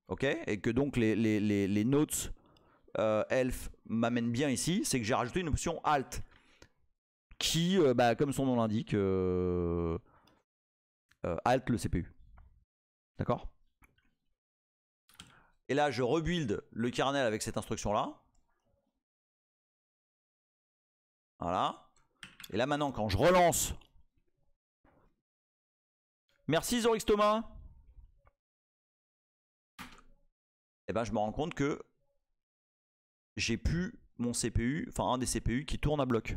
ok, et que donc les notes elf m'amènent bien ici, c'est que j'ai rajouté une option alt qui, comme son nom l'indique, alt le CPU. D'accord? Et là, je rebuild le kernel avec cette instruction-là. Voilà. Et là, maintenant, quand je relance... Merci Zorix Thomas. Et ben, je me rends compte que j'ai plus mon CPU, enfin un des CPU qui tourne à bloc.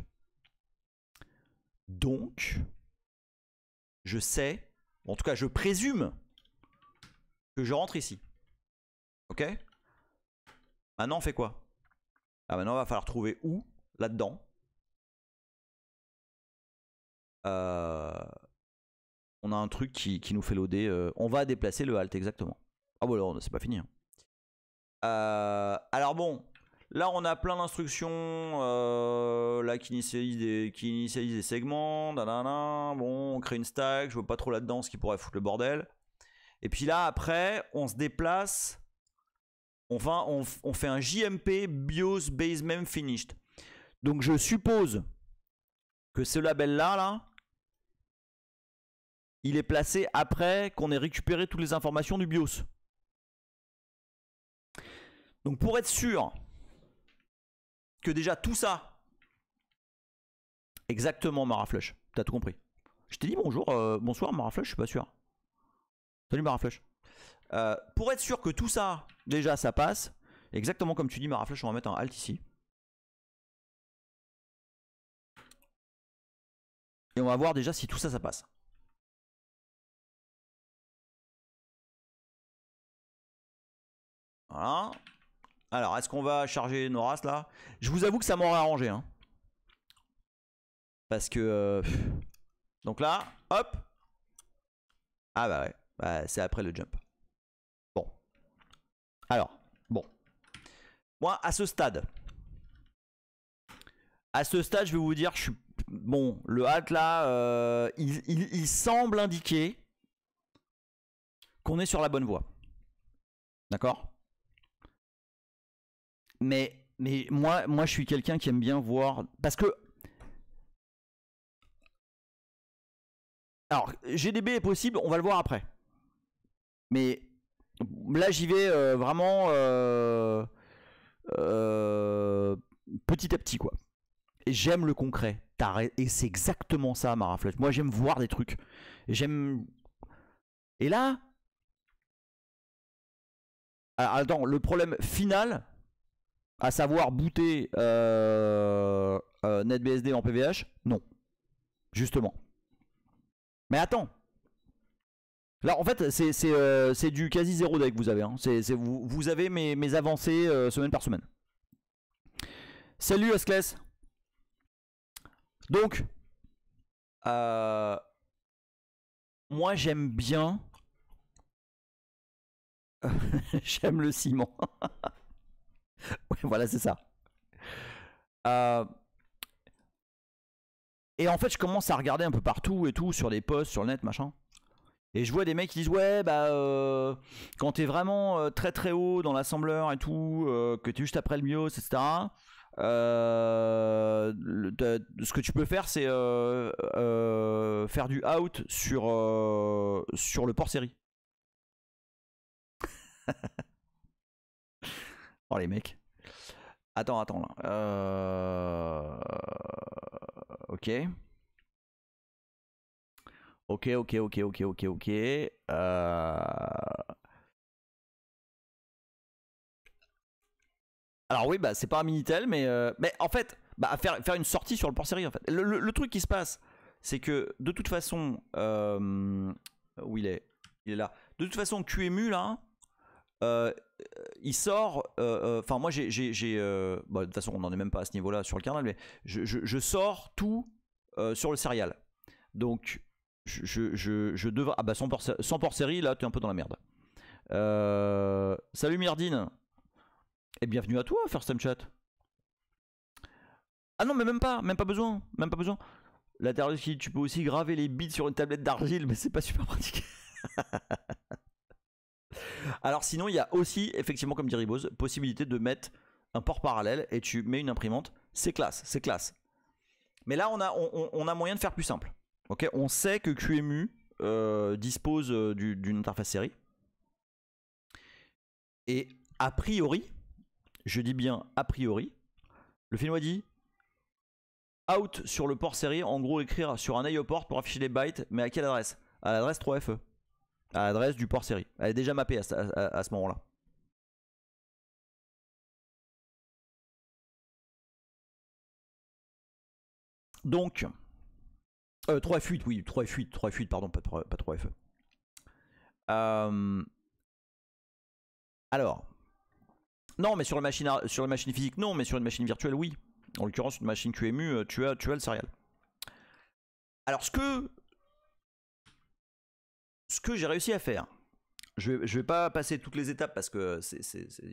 Donc, je sais, en tout cas, je présume que je rentre ici. Ok? Maintenant, on fait quoi? Ah, maintenant, il va falloir trouver où là-dedans. On a un truc qui nous fait loader. On va déplacer le alt, exactement. Ah bon, alors, c'est pas fini. Hein. Alors bon, Là, on a plein d'instructions là qui initialisent des segments. Nanana. Bon, on crée une stack. Je vois pas trop là-dedans ce qui pourrait foutre le bordel. Et puis là, après, on se déplace. On fait un JMP BIOS Base Mem Finished. Donc, je suppose que ce label-là, là, il est placé après qu'on ait récupéré toutes les informations du BIOS. Donc, pour être sûr que déjà tout ça, exactement Maraflush, t'as tout compris. Je t'ai dit bonjour, bonsoir Maraflush, je suis pas sûr. Salut Maraflush. Pour être sûr que tout ça, déjà ça passe, exactement comme tu dis Maraflush, on va mettre un alt ici. Et on va voir déjà si tout ça, ça passe. Voilà. Alors, est-ce qu'on va charger nos races là? Je vous avoue que ça m'aurait arrangé. Hein. Parce que... Donc là, hop. Ah bah ouais, bah, c'est après le jump. Bon. Alors, bon. Moi, à ce stade, je vais vous dire, je suis... Bon, le halt là, il semble indiquer qu'on est sur la bonne voie. D'accord? Mais moi, je suis quelqu'un qui aime bien voir... Parce que... Alors, GDB est possible, on va le voir après. Mais là, j'y vais vraiment petit à petit, quoi. Et j'aime le concret. Et c'est exactement ça, Maraflush. Moi, j'aime voir des trucs. J'aime... Et là... Alors, attends, le problème final, à savoir booter NetBSD en PVH, non. Justement. Mais attends. Là, en fait, c'est du quasi zéro deck que vous avez. Hein. Vous avez mes avancées semaine par semaine. Salut Ascles. Donc, moi j'aime bien. J'aime le ciment. Ouais, voilà, c'est ça. Et en fait, je commence à regarder un peu partout et tout, sur les posts, sur le net, machin. Et je vois des mecs qui disent ouais bah quand t'es vraiment très très haut dans l'assembleur et tout, que t'es juste après le BIOS, etc. Ce que tu peux faire c'est faire du out sur le port série. Oh les mecs. Attends là. Ok. Ok. Alors oui, bah c'est pas un Minitel, mais en fait, bah, faire une sortie sur le port série en fait. Le truc qui se passe, c'est que de toute façon, où il est là. De toute façon, QEMU là, il sort. Enfin, moi j'ai. Bah, de toute façon, on n'en est même pas à ce niveau-là sur le kernel, mais je sors tout sur le serial. Donc, je devrais. Ah bah sans port série, là, t'es un peu dans la merde. Salut Myrdine. Et bienvenue à toi, First Time Chat. Ah non, mais même pas besoin. La terre tu peux aussi graver les bits sur une tablette d'argile, mais c'est pas super pratique. Alors sinon, il y a aussi, effectivement, comme dit Ribose, possibilité de mettre un port parallèle et tu mets une imprimante. C'est classe. Mais là, on a moyen de faire plus simple. Okay, on sait que QEMU dispose d'une interface série. Et a priori, je dis bien a priori, le Finnois dit out sur le port série, en gros écrire sur un IO port pour afficher les bytes, mais à quelle adresse? À l'adresse 3FE, à l'adresse du port série. Elle est déjà mappée à ce moment-là. Donc 3F8, oui, 3F8, pardon, pas 3FE. Alors, non, mais sur la machine physique, non, mais sur une machine virtuelle, oui. En l'occurrence, une machine QEMU, tu as le serial. Alors, ce que j'ai réussi à faire, je vais pas passer toutes les étapes parce que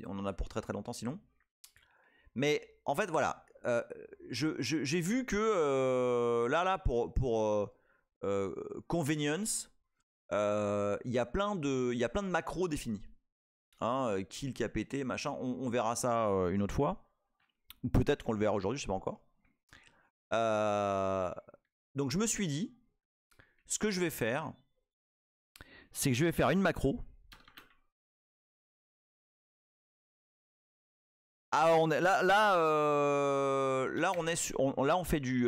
on en a pour très très longtemps sinon. Mais en fait, voilà. J'ai vu que là, pour convenience, il y a plein de macros définis. Hein, kill, KPT, machin. On verra ça une autre fois. Ou peut-être qu'on le verra aujourd'hui, je sais pas encore. Donc je me suis dit, ce que je vais faire, c'est que je vais faire une macro. Ah, on est là on est là on fait du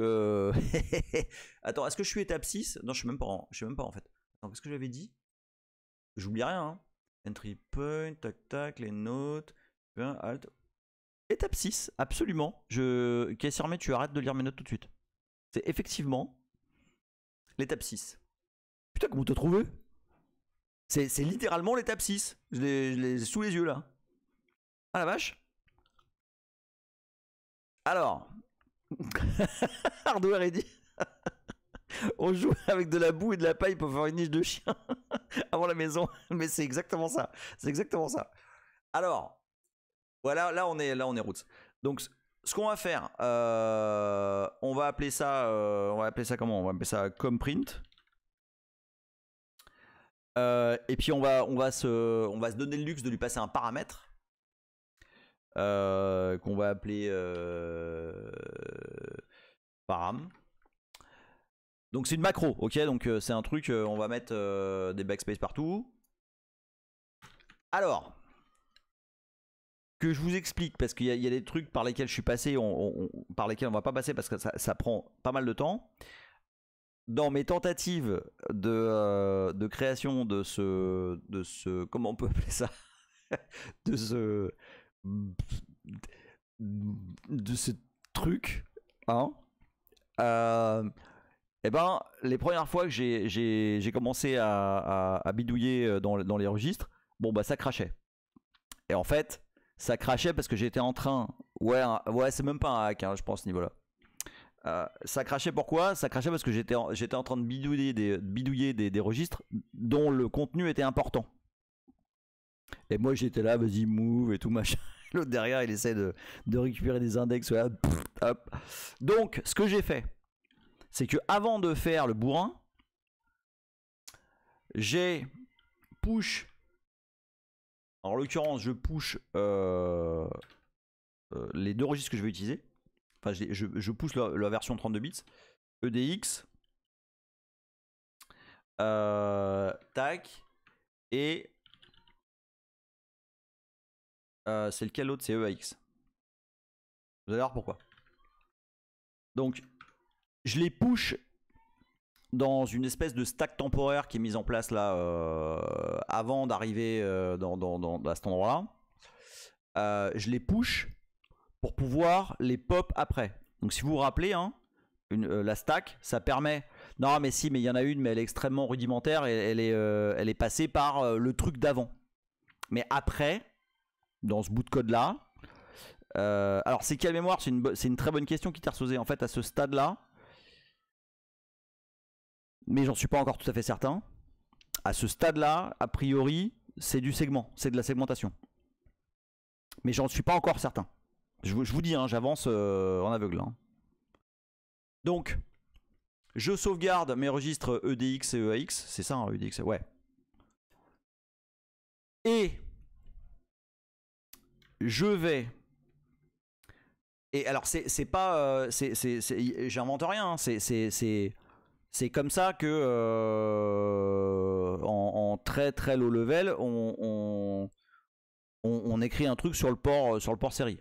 Attends, est-ce que je suis étape 6? Non, je sais même pas en fait. Attends, qu'est-ce que j'avais dit? J'oublie rien hein. Entry point, tac tac, les notes, alt. Étape 6, absolument. Cassirmé, tu arrêtes de lire mes notes tout de suite. C'est effectivement l'étape 6. Putain, comment t'as trouvé? C'est littéralement l'étape 6. Je l'ai sous les yeux là. Ah la vache. Alors, hardware ready. On joue avec de la boue et de la paille pour faire une niche de chien avant la maison. Mais c'est exactement ça. C'est exactement ça. Alors, voilà, là on est roots. Donc, ce qu'on va faire, on va appeler ça comment? On va appeler ça comprint. Et puis on va se donner le luxe de lui passer un paramètre qu'on va appeler param. Donc c'est une macro, ok? Donc c'est un truc, on va mettre des backspace partout. Alors, que je vous explique, parce qu'il y a des trucs par lesquels je suis passé, par lesquels on va pas passer parce que ça prend pas mal de temps. Dans mes tentatives de création de ce comment on peut appeler ça, de ce truc, hein, et ben les premières fois que j'ai commencé à bidouiller dans les registres, bon bah ça crachait. Et en fait, ça crachait parce que j'étais en train, ouais c'est même pas un hack, hein, je pense ce niveau-là. Ça crachait pourquoi? Ça crachait parce que j'étais en train de bidouiller des registres dont le contenu était important. Et moi j'étais là, vas-y move et tout machin. L'autre derrière il essaie de récupérer des index. Voilà, hop. Donc ce que j'ai fait, c'est que avant de faire le bourrin, j'ai push. En l'occurrence, je push les deux registres que je vais utiliser. Enfin, je pousse la version 32 bits. EDX. Tac. Et c'est lequel l'autre? C'est EAX. Vous allez voir pourquoi. Donc, je les push dans une espèce de stack temporaire qui est mise en place là avant d'arriver à cet endroit-là. Je les push pour pouvoir les pop après. Donc si vous vous rappelez, hein, la stack, ça permet... Non mais si, mais il y en a une, mais elle est extrêmement rudimentaire et elle est passée par le truc d'avant. Mais après, dans ce bout de code là, alors c'est quelle mémoire? C'est une très bonne question qui t'est en fait à ce stade là. Mais j'en suis pas encore tout à fait certain. À ce stade là, a priori, c'est du segment, c'est de la segmentation. Mais j'en suis pas encore certain. Je vous dis, hein, j'avance en aveugle. Hein. Donc, je sauvegarde mes registres EDX et EAX. C'est ça, hein, EDX, ouais. Et je vais... Et alors, c'est pas... j'invente rien. Hein, c'est comme ça que en très très low level, on écrit un truc sur le port série.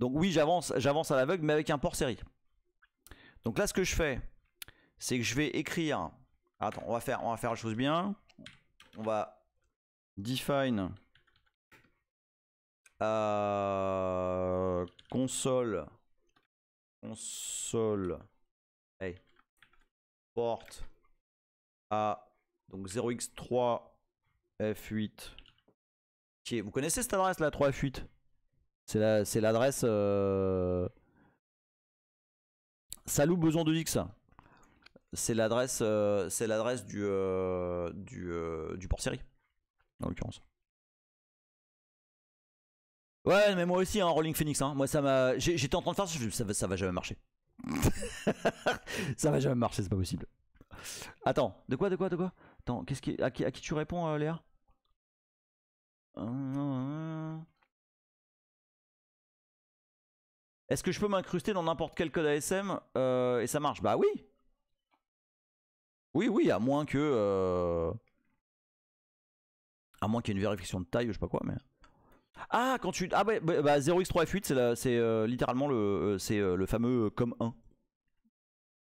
Donc oui, j'avance à l'aveugle, mais avec un port série. Donc là, ce que je fais, c'est que je vais écrire... Attends, on va faire la chose bien. On va define console hey, port à donc 0x3 f8. Okay, vous connaissez cette adresse là, 3f8? C'est l'adresse Salut besoin de X. C'est l'adresse du port série en l'occurrence. Ouais, mais moi aussi, hein, Rolling Phoenix. Hein. Moi, ça m'a. J'étais en train de faire ça va jamais marcher. Ça va jamais marcher, c'est pas possible. Attends, de quoi Attends, à qui tu réponds, Léa? Est-ce que je peux m'incruster dans n'importe quel code ASM et ça marche? Bah oui. Oui, à moins que. À moins qu'il y ait une vérification de taille, je sais pas quoi, mais. Ah, quand tu. Ah, ouais, bah 0x3f8, c'est littéralement le fameux COM 1.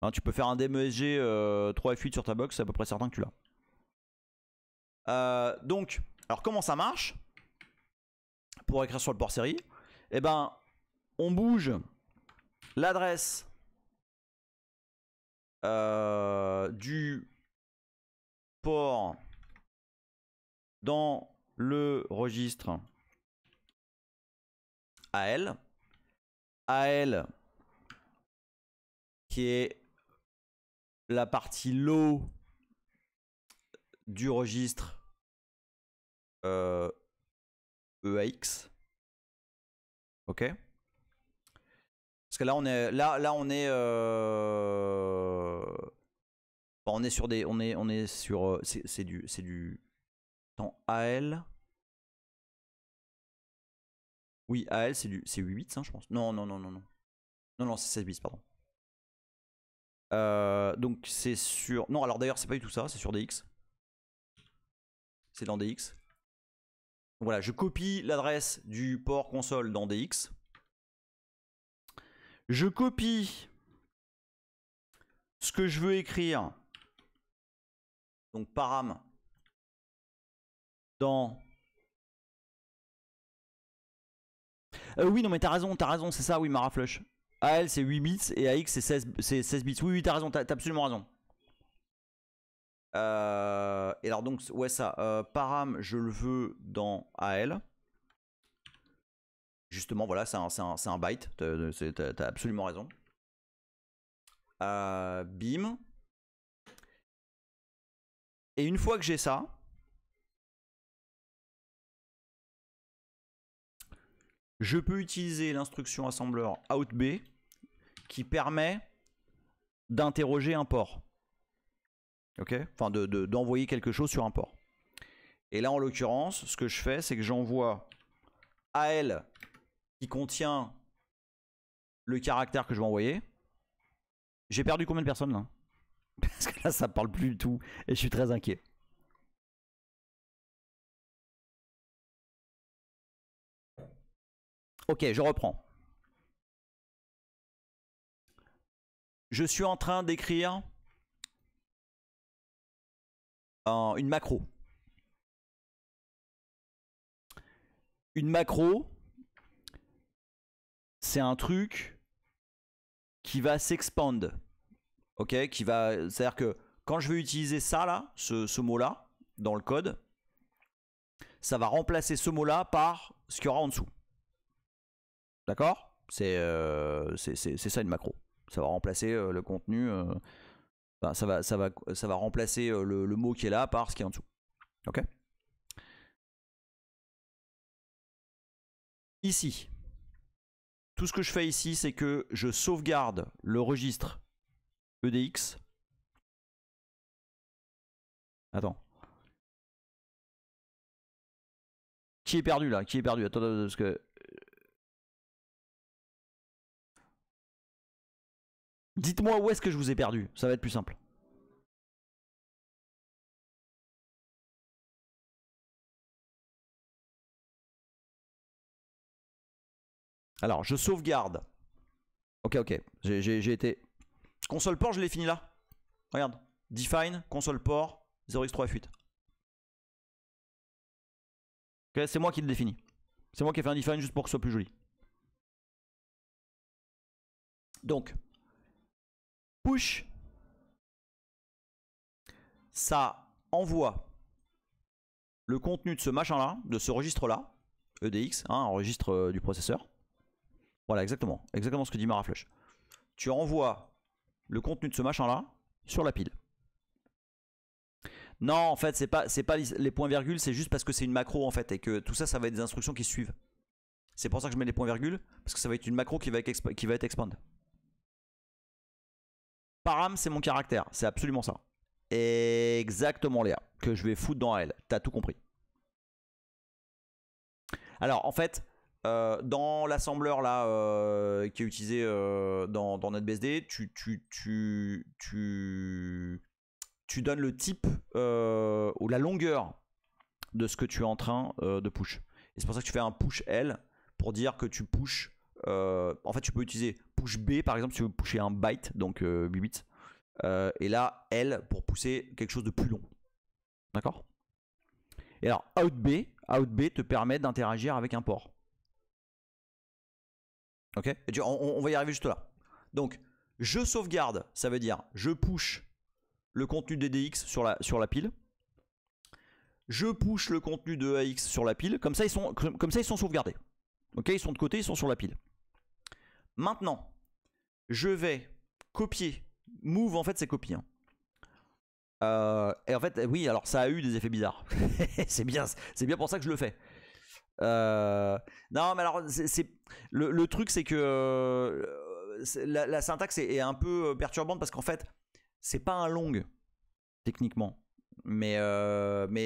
Hein, tu peux faire un DMESG 3f8 sur ta box, c'est à peu près certain que tu l'as. Donc, alors comment ça marche? Pour écrire sur le port série, eh ben, on bouge l'adresse du port dans le registre AL. AL qui est la partie low du registre EAX. Ok. Parce que là on est on est sur des on est sur c'est du attends, AL. Oui, AL c'est 8 bits hein, je pense. Non, c'est 16 bits pardon. Donc c'est sur... Non alors d'ailleurs c'est pas du tout ça, c'est sur DX. C'est dans DX. Donc voilà, je copie l'adresse du port console dans DX. Je copie ce que je veux écrire. Donc param dans... oui non mais t'as raison, c'est ça, oui Maraflush. AL c'est 8 bits et AX c'est 16 bits. Oui, t'as raison, t'as absolument raison. Et alors donc, ouais ça, param je le veux dans AL. Justement, voilà, c'est un byte, t'as absolument raison. Bim. Et une fois que j'ai ça, je peux utiliser l'instruction assembleur outB qui permet d'interroger un port. Ok, enfin d'envoyer quelque chose sur un port. Et là en l'occurrence, ce que je fais, c'est que j'envoie AL qui contient le caractère que je vais envoyer. J'ai perdu combien de personnes là? Parce que là ça parle plus du tout et je suis très inquiet. Ok, je reprends. Je suis en train d'écrire une macro. Une macro, c'est un truc qui va s'expand. Ok, qui va, c'est-à-dire que quand je vais utiliser ça là, ce mot-là, dans le code, ça va remplacer ce mot-là par ce qu'il y aura en dessous. D'accord? C'est ça une macro. Ça va remplacer le contenu. Enfin, ça va remplacer le mot qui est là par ce qui est en dessous. Ok? Ici, tout ce que je fais ici, c'est que je sauvegarde le registre EDX. Attends. Qui est perdu là? Qui est perdu? Attends, parce que... Dites-moi où est-ce que je vous ai perdu. Ça va être plus simple. Alors, je sauvegarde. Ok. J'ai été... Console port, je l'ai fini là. Regarde. Define, console port, 0x3f8. Ok, c'est moi qui le définis. C'est moi qui ai fait un define juste pour que ce soit plus joli. Donc, push, ça envoie le contenu de ce machin-là, de ce registre-là, EDX, hein, un registre du processeur. Voilà, exactement ce que dit Maraflush. Tu envoies le contenu de ce machin-là sur la pile. Non, en fait, c'est pas les points virgules, c'est juste parce que c'est une macro en fait et que tout ça, ça va être des instructions qui suivent. C'est pour ça que je mets des points-virgules, parce que ça va être une macro qui va être expand. Param, c'est mon caractère, c'est absolument ça. Exactement, Léa, que je vais foutre dans AL. T'as tout compris. Alors, en fait, dans l'assembleur là qui est utilisé dans NetBSD, tu donnes le type ou la longueur de ce que tu es en train de push. Et c'est pour ça que tu fais un push L pour dire que tu push. En fait, tu peux utiliser push B par exemple si tu veux pusher un byte, donc 8 bits. Et là, L pour pousser quelque chose de plus long. D'accord? Et alors, out B te permet d'interagir avec un port. Ok? Et on va y arriver juste là. Donc, je sauvegarde, ça veut dire je push le contenu DDX sur la pile. Je push le contenu de AX sur la pile. Comme ça, ils sont sauvegardés. Ok? Ils sont de côté, ils sont sur la pile. Maintenant, je vais copier. Move, en fait, c'est copier. Hein. Et en fait, oui, alors ça a eu des effets bizarres. c'est bien pour ça que je le fais. Non, mais alors, le truc, c'est que la syntaxe est un peu perturbante parce qu'en fait, c'est pas un long, techniquement. Mais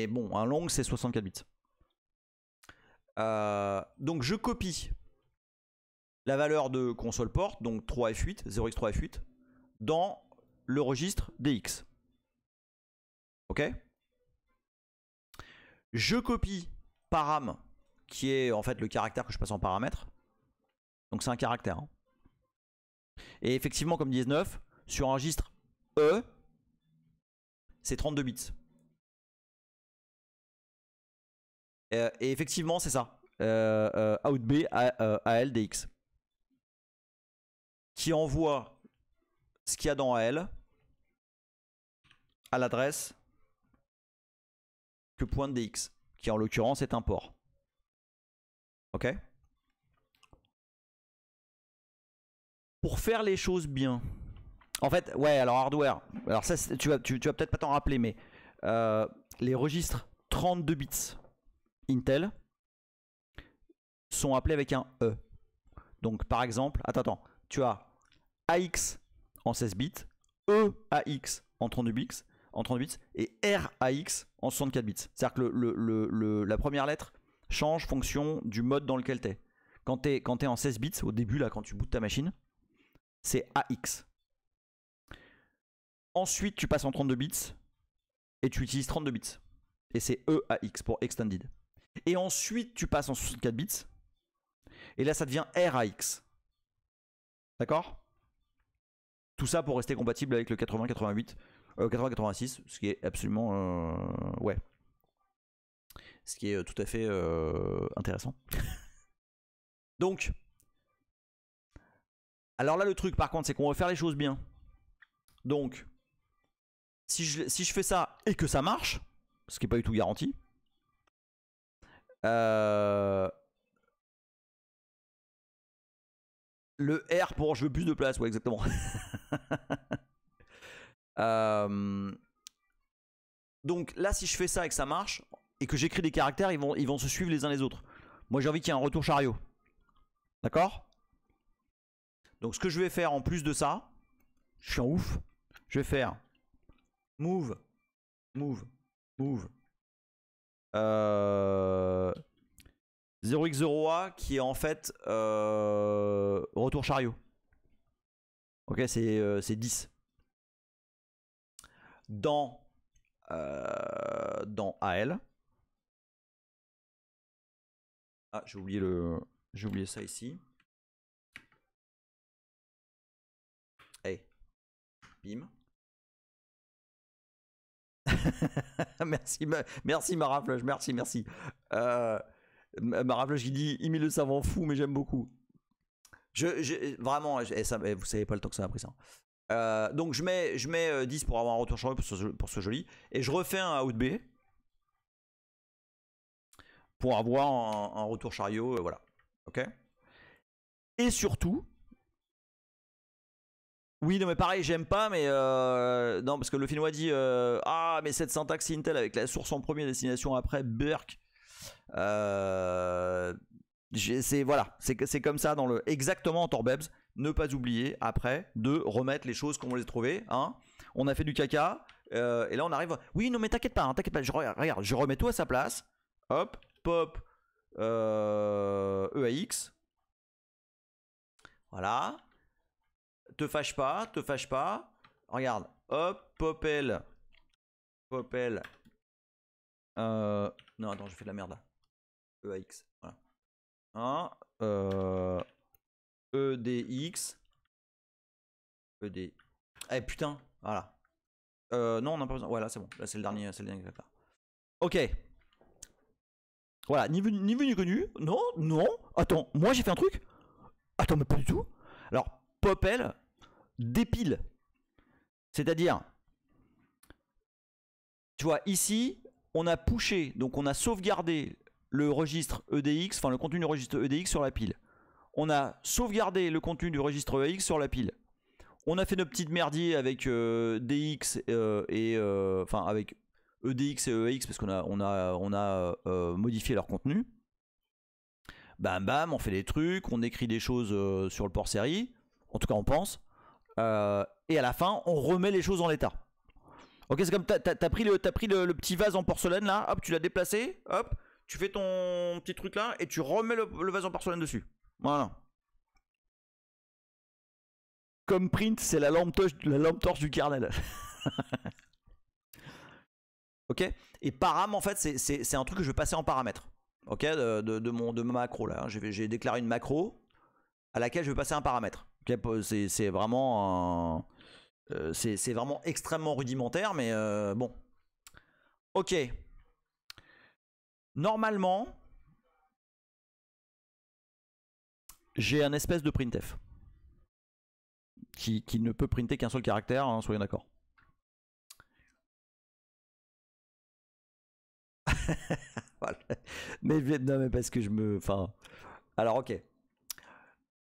bon, un long, c'est 64 bits. Donc, je copie la valeur de console port, donc 3F8, 0x3F8, dans le registre DX. Ok? Je copie param, qui est en fait le caractère que je passe en paramètre. Donc c'est un caractère. Hein. Et effectivement, comme 19, sur un registre E, c'est 32 bits. Et effectivement, c'est ça. Out B AL DX. Qui envoie ce qu'il y a dans AL à l'adresse que pointe DX, qui en l'occurrence est un port. Ok? Pour faire les choses bien. En fait, ouais, alors hardware. Alors ça, tu vas peut-être pas t'en rappeler, mais les registres 32 bits Intel sont appelés avec un E. Donc par exemple, attends, tu as AX en 16 bits, EAX en 32 bits, et RAX en 64 bits. C'est-à-dire que la première lettre change fonction du mode dans lequel tu es. Quand tu es en 16 bits, au début, là, quand tu bootes ta machine, c'est AX. Ensuite, tu passes en 32 bits et tu utilises 32 bits. Et c'est EAX pour Extended. Et ensuite, tu passes en 64 bits. Et là, ça devient RAX. D'accord? Tout ça pour rester compatible avec le 80-88, 80-86, ce qui est absolument... ouais. Ce qui est tout à fait intéressant. Donc, alors là, le truc, par contre, c'est qu'on va faire les choses bien. Donc, si je fais ça et que ça marche, ce qui n'est pas du tout garanti, le R pour je veux plus de place, ouais, exactement. Donc là, si je fais ça et que ça marche, et que j'écris des caractères, ils vont se suivre les uns les autres. Moi, j'ai envie qu'il y ait un retour chariot. D'accord? Donc, ce que je vais faire en plus de ça, je suis en ouf, je vais faire move. 0x0a qui est en fait retour chariot. Ok, c'est 10. Dans AL. Ah, j'ai oublié ça ici. Hey. Bim. merci Maraflush, merci. Maraflush qui dit il met le savant fou, mais j'aime beaucoup. Vraiment, vous savez pas le temps que ça a pris ça. Donc je mets 10 pour avoir un retour chariot pour ce joli. Et je refais un out B pour avoir un retour chariot, voilà. Ok. Et surtout, oui, non mais pareil, j'aime pas, mais non, parce que le Finnois dit ah, mais cette syntaxe Intel avec la source en premier, destination après, Burk. C'est voilà, c'est comme ça dans le exactement en Torbebs. Ne pas oublier après de remettre les choses comme on les a trouvées. Hein. On a fait du caca et là on arrive. Oui, non mais t'inquiète pas, hein, t'inquiète pas. Regarde, je remets tout à sa place. Hop, pop, EAX. Voilà. Te fâche pas, te fâche pas. Regarde, hop, Popel. Popel. Non, attends, j'ai fait de la merde là. EAX. Voilà. Hein, EDX. ED. Eh putain, voilà. Non, on n'a pas besoin. Voilà, c'est bon. Là, c'est le dernier là. Ok. Voilà, ni vu ni connu. Non, non. Attends, moi j'ai fait un truc. Attends, mais pas du tout. Alors, Popel dépile. C'est-à-dire, tu vois, ici, on a pushé, donc on a sauvegardé le registre EDX, enfin le contenu du registre EDX sur la pile. On a sauvegardé le contenu du registre EAX sur la pile. On a fait nos petites merdiers avec DX enfin avec EDX et EAX parce qu'on a modifié leur contenu. Bam bam, on fait des trucs, on écrit des choses sur le port série, en tout cas on pense. Et à la fin, on remet les choses en l'état. Ok, c'est comme t'as pris le petit vase en porcelaine là, hop, tu l'as déplacé, hop, tu fais ton petit truc là et tu remets le vase en porcelaine dessus. Voilà. Comme print, c'est la lampe torche du kernel. Ok. Et param, en fait, c'est un truc que je vais passer en paramètre. Ok, de ma macro là. J'ai déclaré une macro à laquelle je vais passer un paramètre. Okay, c'est vraiment c'est vraiment extrêmement rudimentaire, mais bon. Ok. Normalement, j'ai un espèce de printf qui ne peut printer qu'un seul caractère, hein, soyons d'accord. Voilà. Non, mais parce que je me. Enfin. Alors, ok.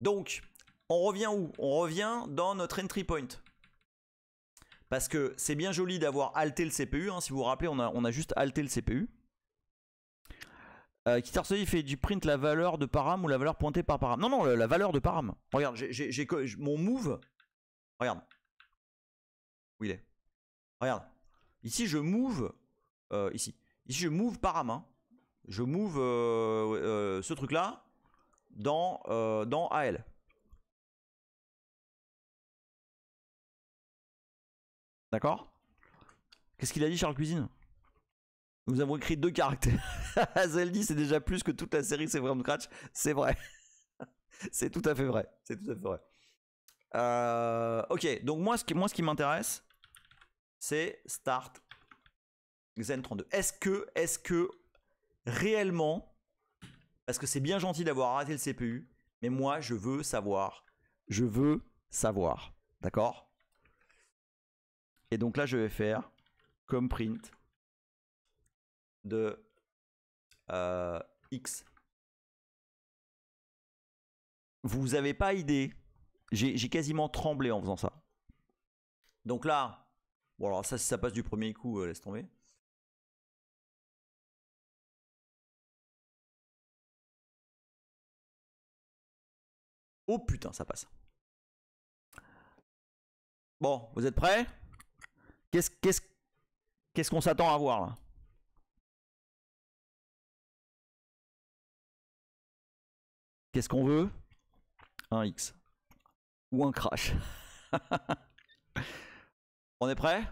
Donc, on revient où? On revient dans notre entry point. Parce que c'est bien joli d'avoir alté le CPU. Hein. Si vous vous rappelez, on a juste alté le CPU. Kitarsoy, il fait du print la valeur de param ou la valeur pointée par param. Non, non, la valeur de param. Regarde, j'ai mon move. Regarde. Où il est? Regarde. Ici, je move. Ici. Ici, je move param. Hein. Je move ce truc-là dans AL. D'accord? Qu'est-ce qu'il a dit, Charles Cuisine? Nous avons écrit 2 caractères. Zeldy, c'est déjà plus que toute la série, c'est from scratch. C'est vrai. C'est tout à fait vrai. C'est tout à fait vrai. Ok, donc moi, ce qui m'intéresse, c'est start Xen 32. Est-ce que réellement, parce que c'est bien gentil d'avoir arrêté le CPU, mais moi, je veux savoir. Je veux savoir. D'accord? Et donc là, je vais faire comme print de X. Vous avez pas idée. J'ai quasiment tremblé en faisant ça. Donc là, bon alors ça, si ça passe du premier coup, laisse tomber. Oh putain, ça passe. Bon, vous êtes prêts? Qu'est-ce qu'on s'attend à voir là? Qu'est-ce qu'on veut? Un X. Ou un crash. On est prêt?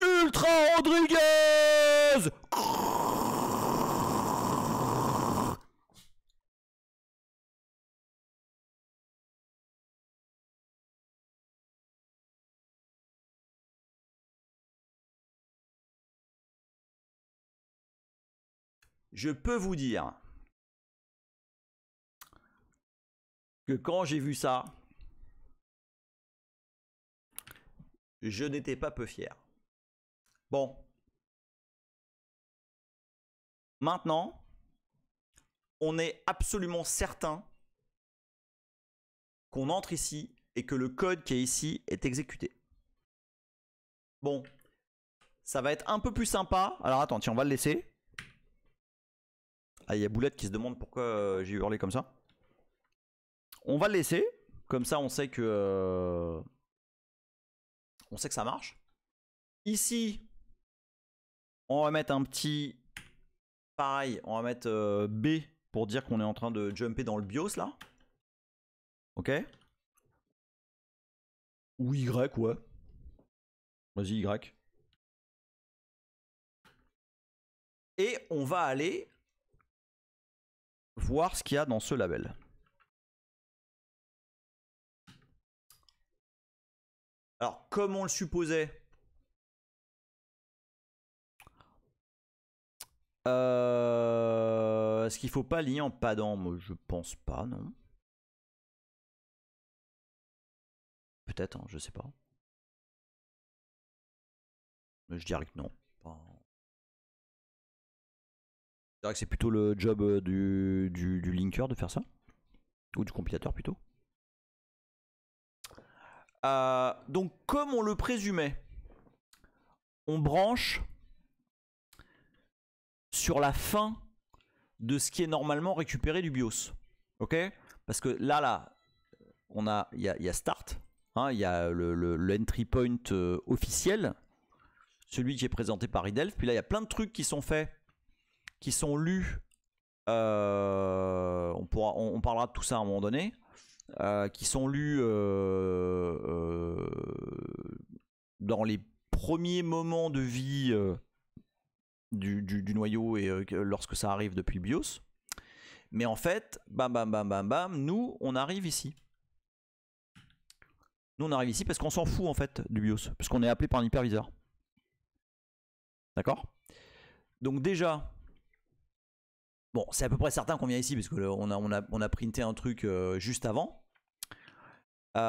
Ultra Rodriguez! Je peux vous dire que quand j'ai vu ça, je n'étais pas peu fier. Bon. Maintenant, on est absolument certain qu'on entre ici et que le code qui est ici est exécuté. Bon, ça va être un peu plus sympa. Alors attends, tiens, on va le laisser. Ah, il y a Boulette qui se demande pourquoi j'ai hurlé comme ça. On va le laisser. Comme ça, on sait que ça marche. Ici, on va mettre un petit... Pareil, on va mettre B pour dire qu'on est en train de jumper dans le BIOS là. Ok. Ou Y, ouais. Vas-y, Y. Et on va aller voir ce qu'il y a dans ce label. Alors, comme on le supposait, est-ce qu'il faut pas lier en padant? Moi, je pense pas, non. Peut-être, hein, je sais pas. Mais je dirais que non. Enfin... Je dirais que c'est plutôt le job du linker de faire ça. Ou du compilateur plutôt. Donc comme on le présumait, on branche sur la fin de ce qui est normalement récupéré du BIOS. Ok? Parce que là, il y a start, hein, il y a le entry point officiel, celui qui est présenté par Idelf. Puis là, il y a plein de trucs qui sont faits, qui sont lus. On parlera de tout ça à un moment donné. Qui sont lus dans les premiers moments de vie du noyau et lorsque ça arrive depuis le BIOS. Mais en fait, bam bam bam bam bam, nous on arrive ici. Nous on arrive ici parce qu'on s'en fout en fait du BIOS, parce qu'on est appelé par un hyperviseur. D'accord? Donc déjà, bon, c'est à peu près certain qu'on vient ici parce que on a printé un truc juste avant. Vous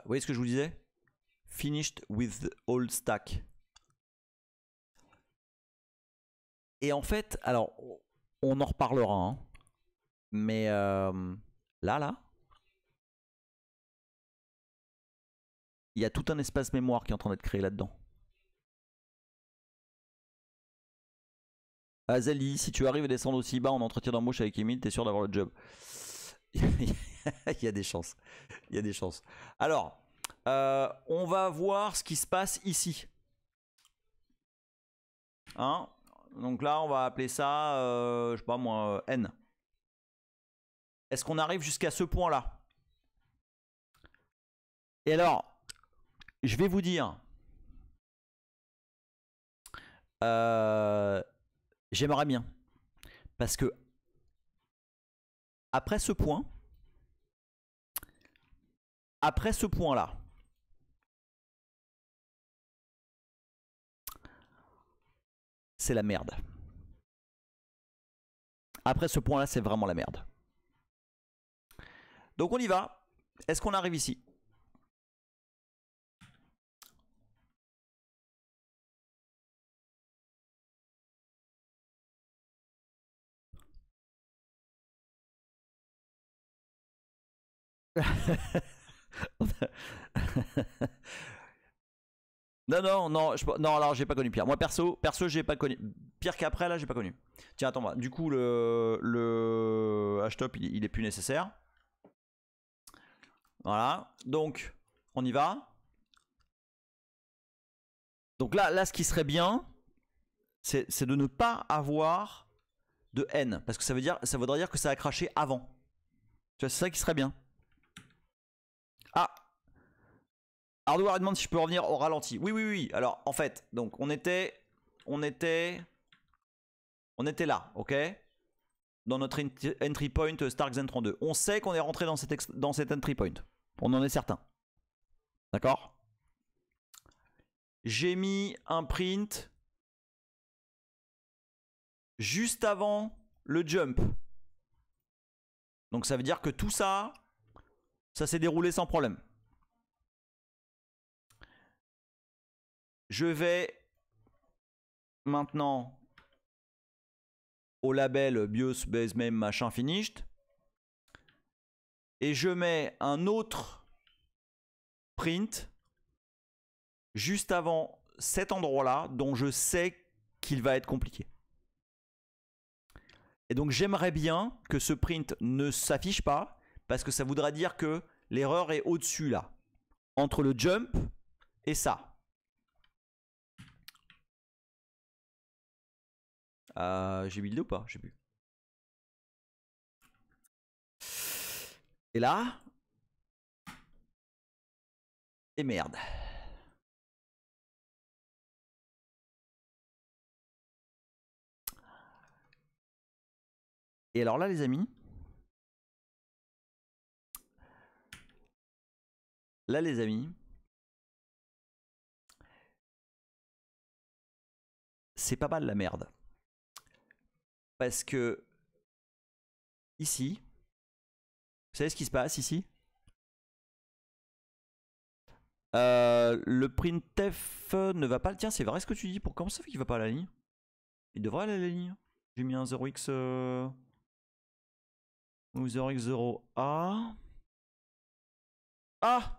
voyez ce que je vous disais? Finished with the old stack. Et en fait, alors, on en reparlera, hein, mais là, il y a tout un espace mémoire qui est en train d'être créé là-dedans. Azali, si tu arrives à descendre aussi bas en entretien d'embauche avec Emile, t'es sûr d'avoir le job. Il y a des chances. Il y a des chances. Alors, on va voir ce qui se passe ici. Hein? Donc là, on va appeler ça, je sais pas moi, N. Est-ce qu'on arrive jusqu'à ce point-là? Et alors, je vais vous dire, j'aimerais bien. Parce que, après ce point-là, c'est la merde. Après ce point-là, c'est vraiment la merde. Donc on y va. Est-ce qu'on arrive ici? Non, alors j'ai pas connu pire. Moi perso j'ai pas connu. Pire qu'après là, j'ai pas connu. Tiens, attends, du coup le htop il est plus nécessaire. Voilà, donc on y va. Donc là ce qui serait bien, c'est de ne pas avoir de N. Parce que ça voudrait dire que ça a craché avant. Tu vois, c'est ça qui serait bien. Ah, Hardware demande si je peux revenir au ralenti. Oui. Alors, en fait, donc on était là, ok? Dans notre entry point StarkZen32. On sait qu'on est rentré dans cet entry point. On en est certain. D'accord? J'ai mis un print juste avant le jump. Donc ça veut dire que tout ça s'est déroulé sans problème. Je vais maintenant au label BIOS base meme machin finished. et je mets un autre print juste avant cet endroit-là dont je sais qu'il va être compliqué. Et donc j'aimerais bien que ce print ne s'affiche pas parce que ça voudrait dire que l'erreur est au-dessus là, entre le jump et ça. J'ai buildé ou pas? J'ai bu. Et là. Et merde. Et alors là, les amis. Là, les amis. C'est pas mal la merde. Parce que. Ici. Vous savez ce qui se passe ici? Le printf ne va pas. Tiens, c'est vrai ce que tu dis. Comment ça fait qu'il va pas à la ligne? Il devrait aller à la ligne. J'ai mis un 0x ou 0x0a. Ah!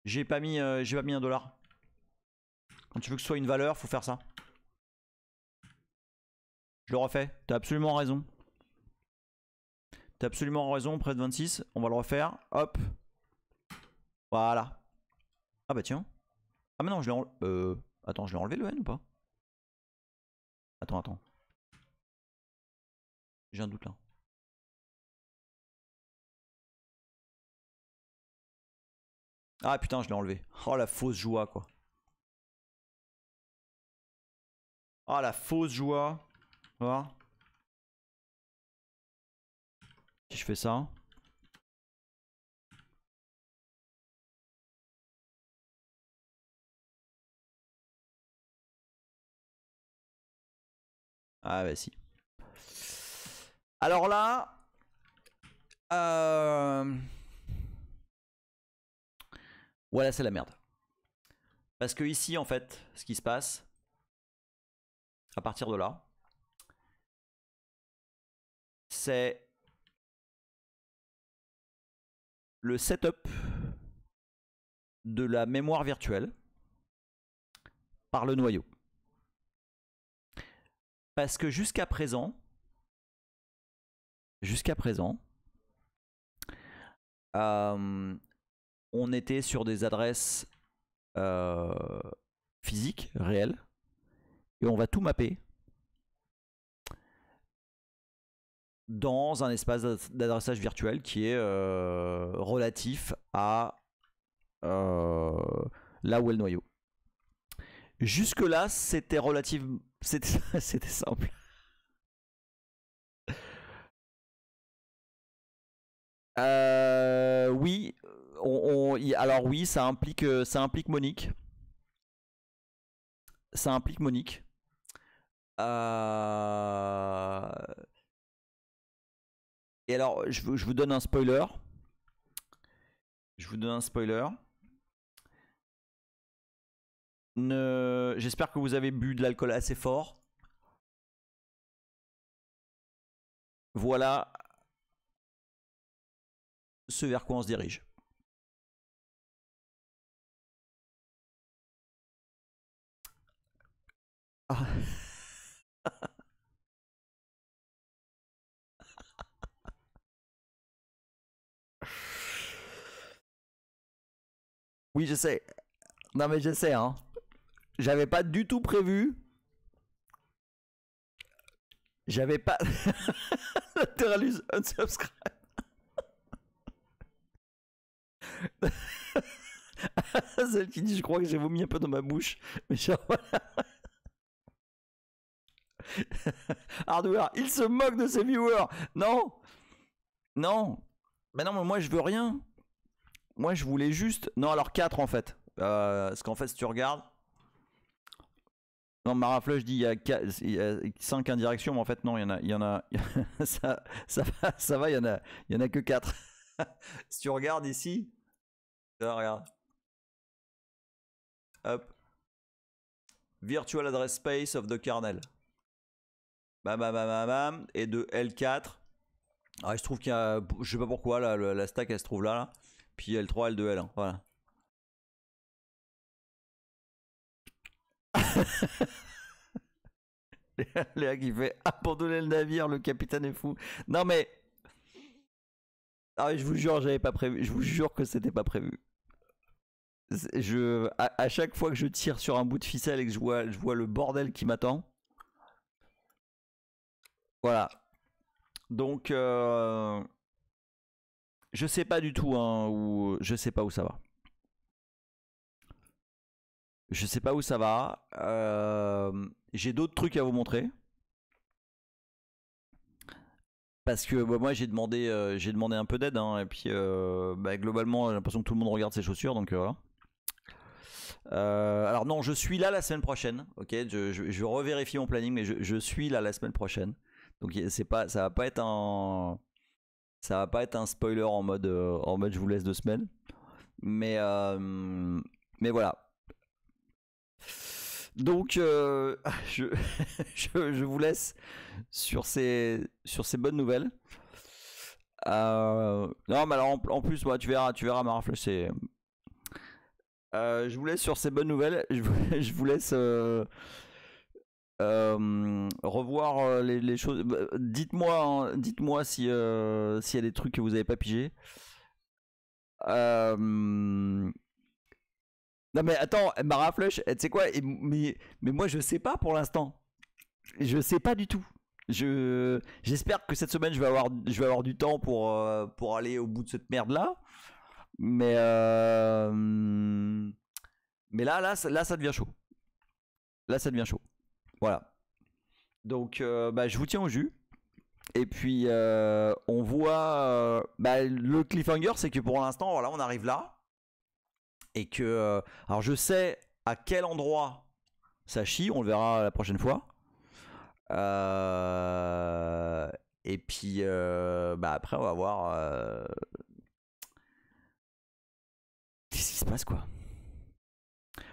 J'ai pas mis un dollar. Quand tu veux que ce soit une valeur, faut faire ça. Je le refais. T'as absolument raison. T'as absolument raison. Près de 26. On va le refaire. Hop. Voilà. Ah bah tiens. Ah mais non, je l'ai enlevé. Attends, je l'ai enlevé le N ou pas? Attends. J'ai un doute là. Ah putain, je l'ai enlevé. Oh la fausse joie quoi. Ah la fausse joie. Voilà. Si je fais ça. Ah bah si. Alors là. Voilà, c'est la merde. Parce que ici, en fait, ce qui se passe, à partir de là, c'est le setup de la mémoire virtuelle par le noyau. Parce que jusqu'à présent, on était sur des adresses physiques, réelles, et on va tout mapper dans un espace d'adressage virtuel qui est relatif à là où est le noyau. Jusque là, c'était c'était simple. Oui, alors oui, ça implique Monique. Ça implique Monique. Et alors, je vous donne un spoiler. J'espère que vous avez bu de l'alcool assez fort. Voilà ce vers quoi on se dirige. Ah. Oui, je sais. Non mais je sais, hein. J'avais pas du tout prévu. J'avais pas... Lateralus unsubscribe. Celle qui dit je crois que j'ai vomi un peu dans ma bouche. Mais genre voilà. Hardware, il se moque de ses viewers. Non. Mais non, mais moi je veux rien. Moi je voulais juste... Non, alors 4 en fait. Parce qu'en fait si tu regardes... Non, Maraflush dit il y a 5 indirections, mais en fait non, il y en a ça va, il y en a que 4. Si tu regardes ici, là, regarde. Hop. Virtual address space of the kernel. Bam bam bam bam bam. Et de L4. Ah, je trouve qu'il y a, je sais pas pourquoi, là, la stack elle se trouve là, là. Puis L3, L2, L1, voilà. Léa qui fait abandonner le navire, le capitaine est fou. Non mais, ah, je vous jure, j'avais pas prévu. Je vous jure que c'était pas prévu. À chaque fois que je tire sur un bout de ficelle et que je vois le bordel qui m'attend. Voilà. Donc, je sais pas du tout, hein, je sais pas où ça va. Je sais pas où ça va. J'ai d'autres trucs à vous montrer. Parce que bah, moi j'ai demandé un peu d'aide, hein, et puis bah, globalement j'ai l'impression que tout le monde regarde ses chaussures, donc voilà. Alors non, je suis là la semaine prochaine, ok. Je revérifie mon planning, mais je suis là la semaine prochaine. Donc c'est pas, ça va pas être un spoiler en mode je vous laisse 2 semaines. Mais voilà. Donc je vous laisse sur ces bonnes nouvelles. Non, mais alors en plus, tu verras Marafle, c'est. Je vous laisse sur ces bonnes nouvelles. Je vous laisse revoir les choses. Dites-moi, hein, dites-moi si s'il y a des trucs que vous n'avez pas pigé. Non mais attends, Maraflush, tu sais quoi, mais moi je sais pas pour l'instant. Je sais pas du tout. J'espère que cette semaine je vais avoir du temps pour aller au bout de cette merde là. Mais là ça devient chaud. Là ça devient chaud. Voilà. Donc bah, je vous tiens au jus. Et puis on voit bah, le cliffhanger, c'est que pour l'instant voilà, on arrive là et que alors je sais à quel endroit ça chie, on le verra la prochaine fois. Et puis bah après on va voir qu'est-ce qui se passe quoi.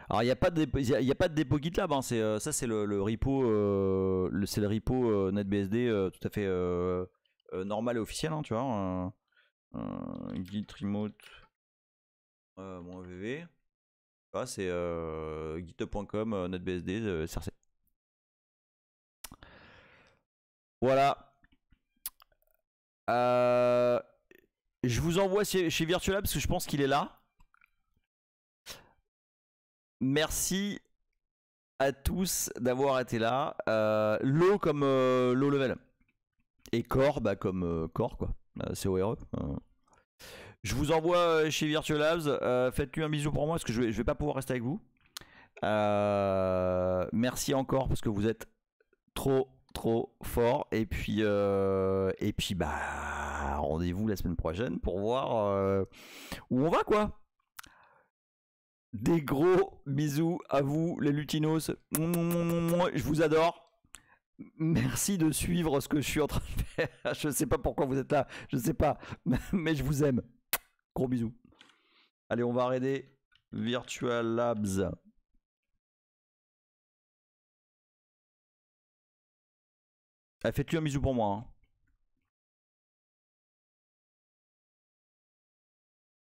Alors il n'y a pas de dépôt GitLab, hein, ça c'est le repo, c'est le repo NetBSD tout à fait normal et officiel, hein, tu vois. Git remote -vv, c'est github.com netbsd src. Voilà. Je vous envoie chez Virtualab parce que je pense qu'il est là. Merci à tous d'avoir été là. Low comme low level. Et core, bah comme core quoi. CORE. Je vous envoie chez Virtual Labs. Faites-lui un bisou pour moi parce que je vais pas pouvoir rester avec vous. Merci encore parce que vous êtes trop fort. Et puis bah rendez-vous la semaine prochaine pour voir où on va quoi. Des gros bisous à vous les lutinos. Je vous adore. Merci de suivre ce que je suis en train de faire. Je sais pas pourquoi vous êtes là. Je sais pas. Mais je vous aime. Gros bisous. Allez, on va arrêter Virtual Labs. Faites-lui un bisou pour moi. Hein.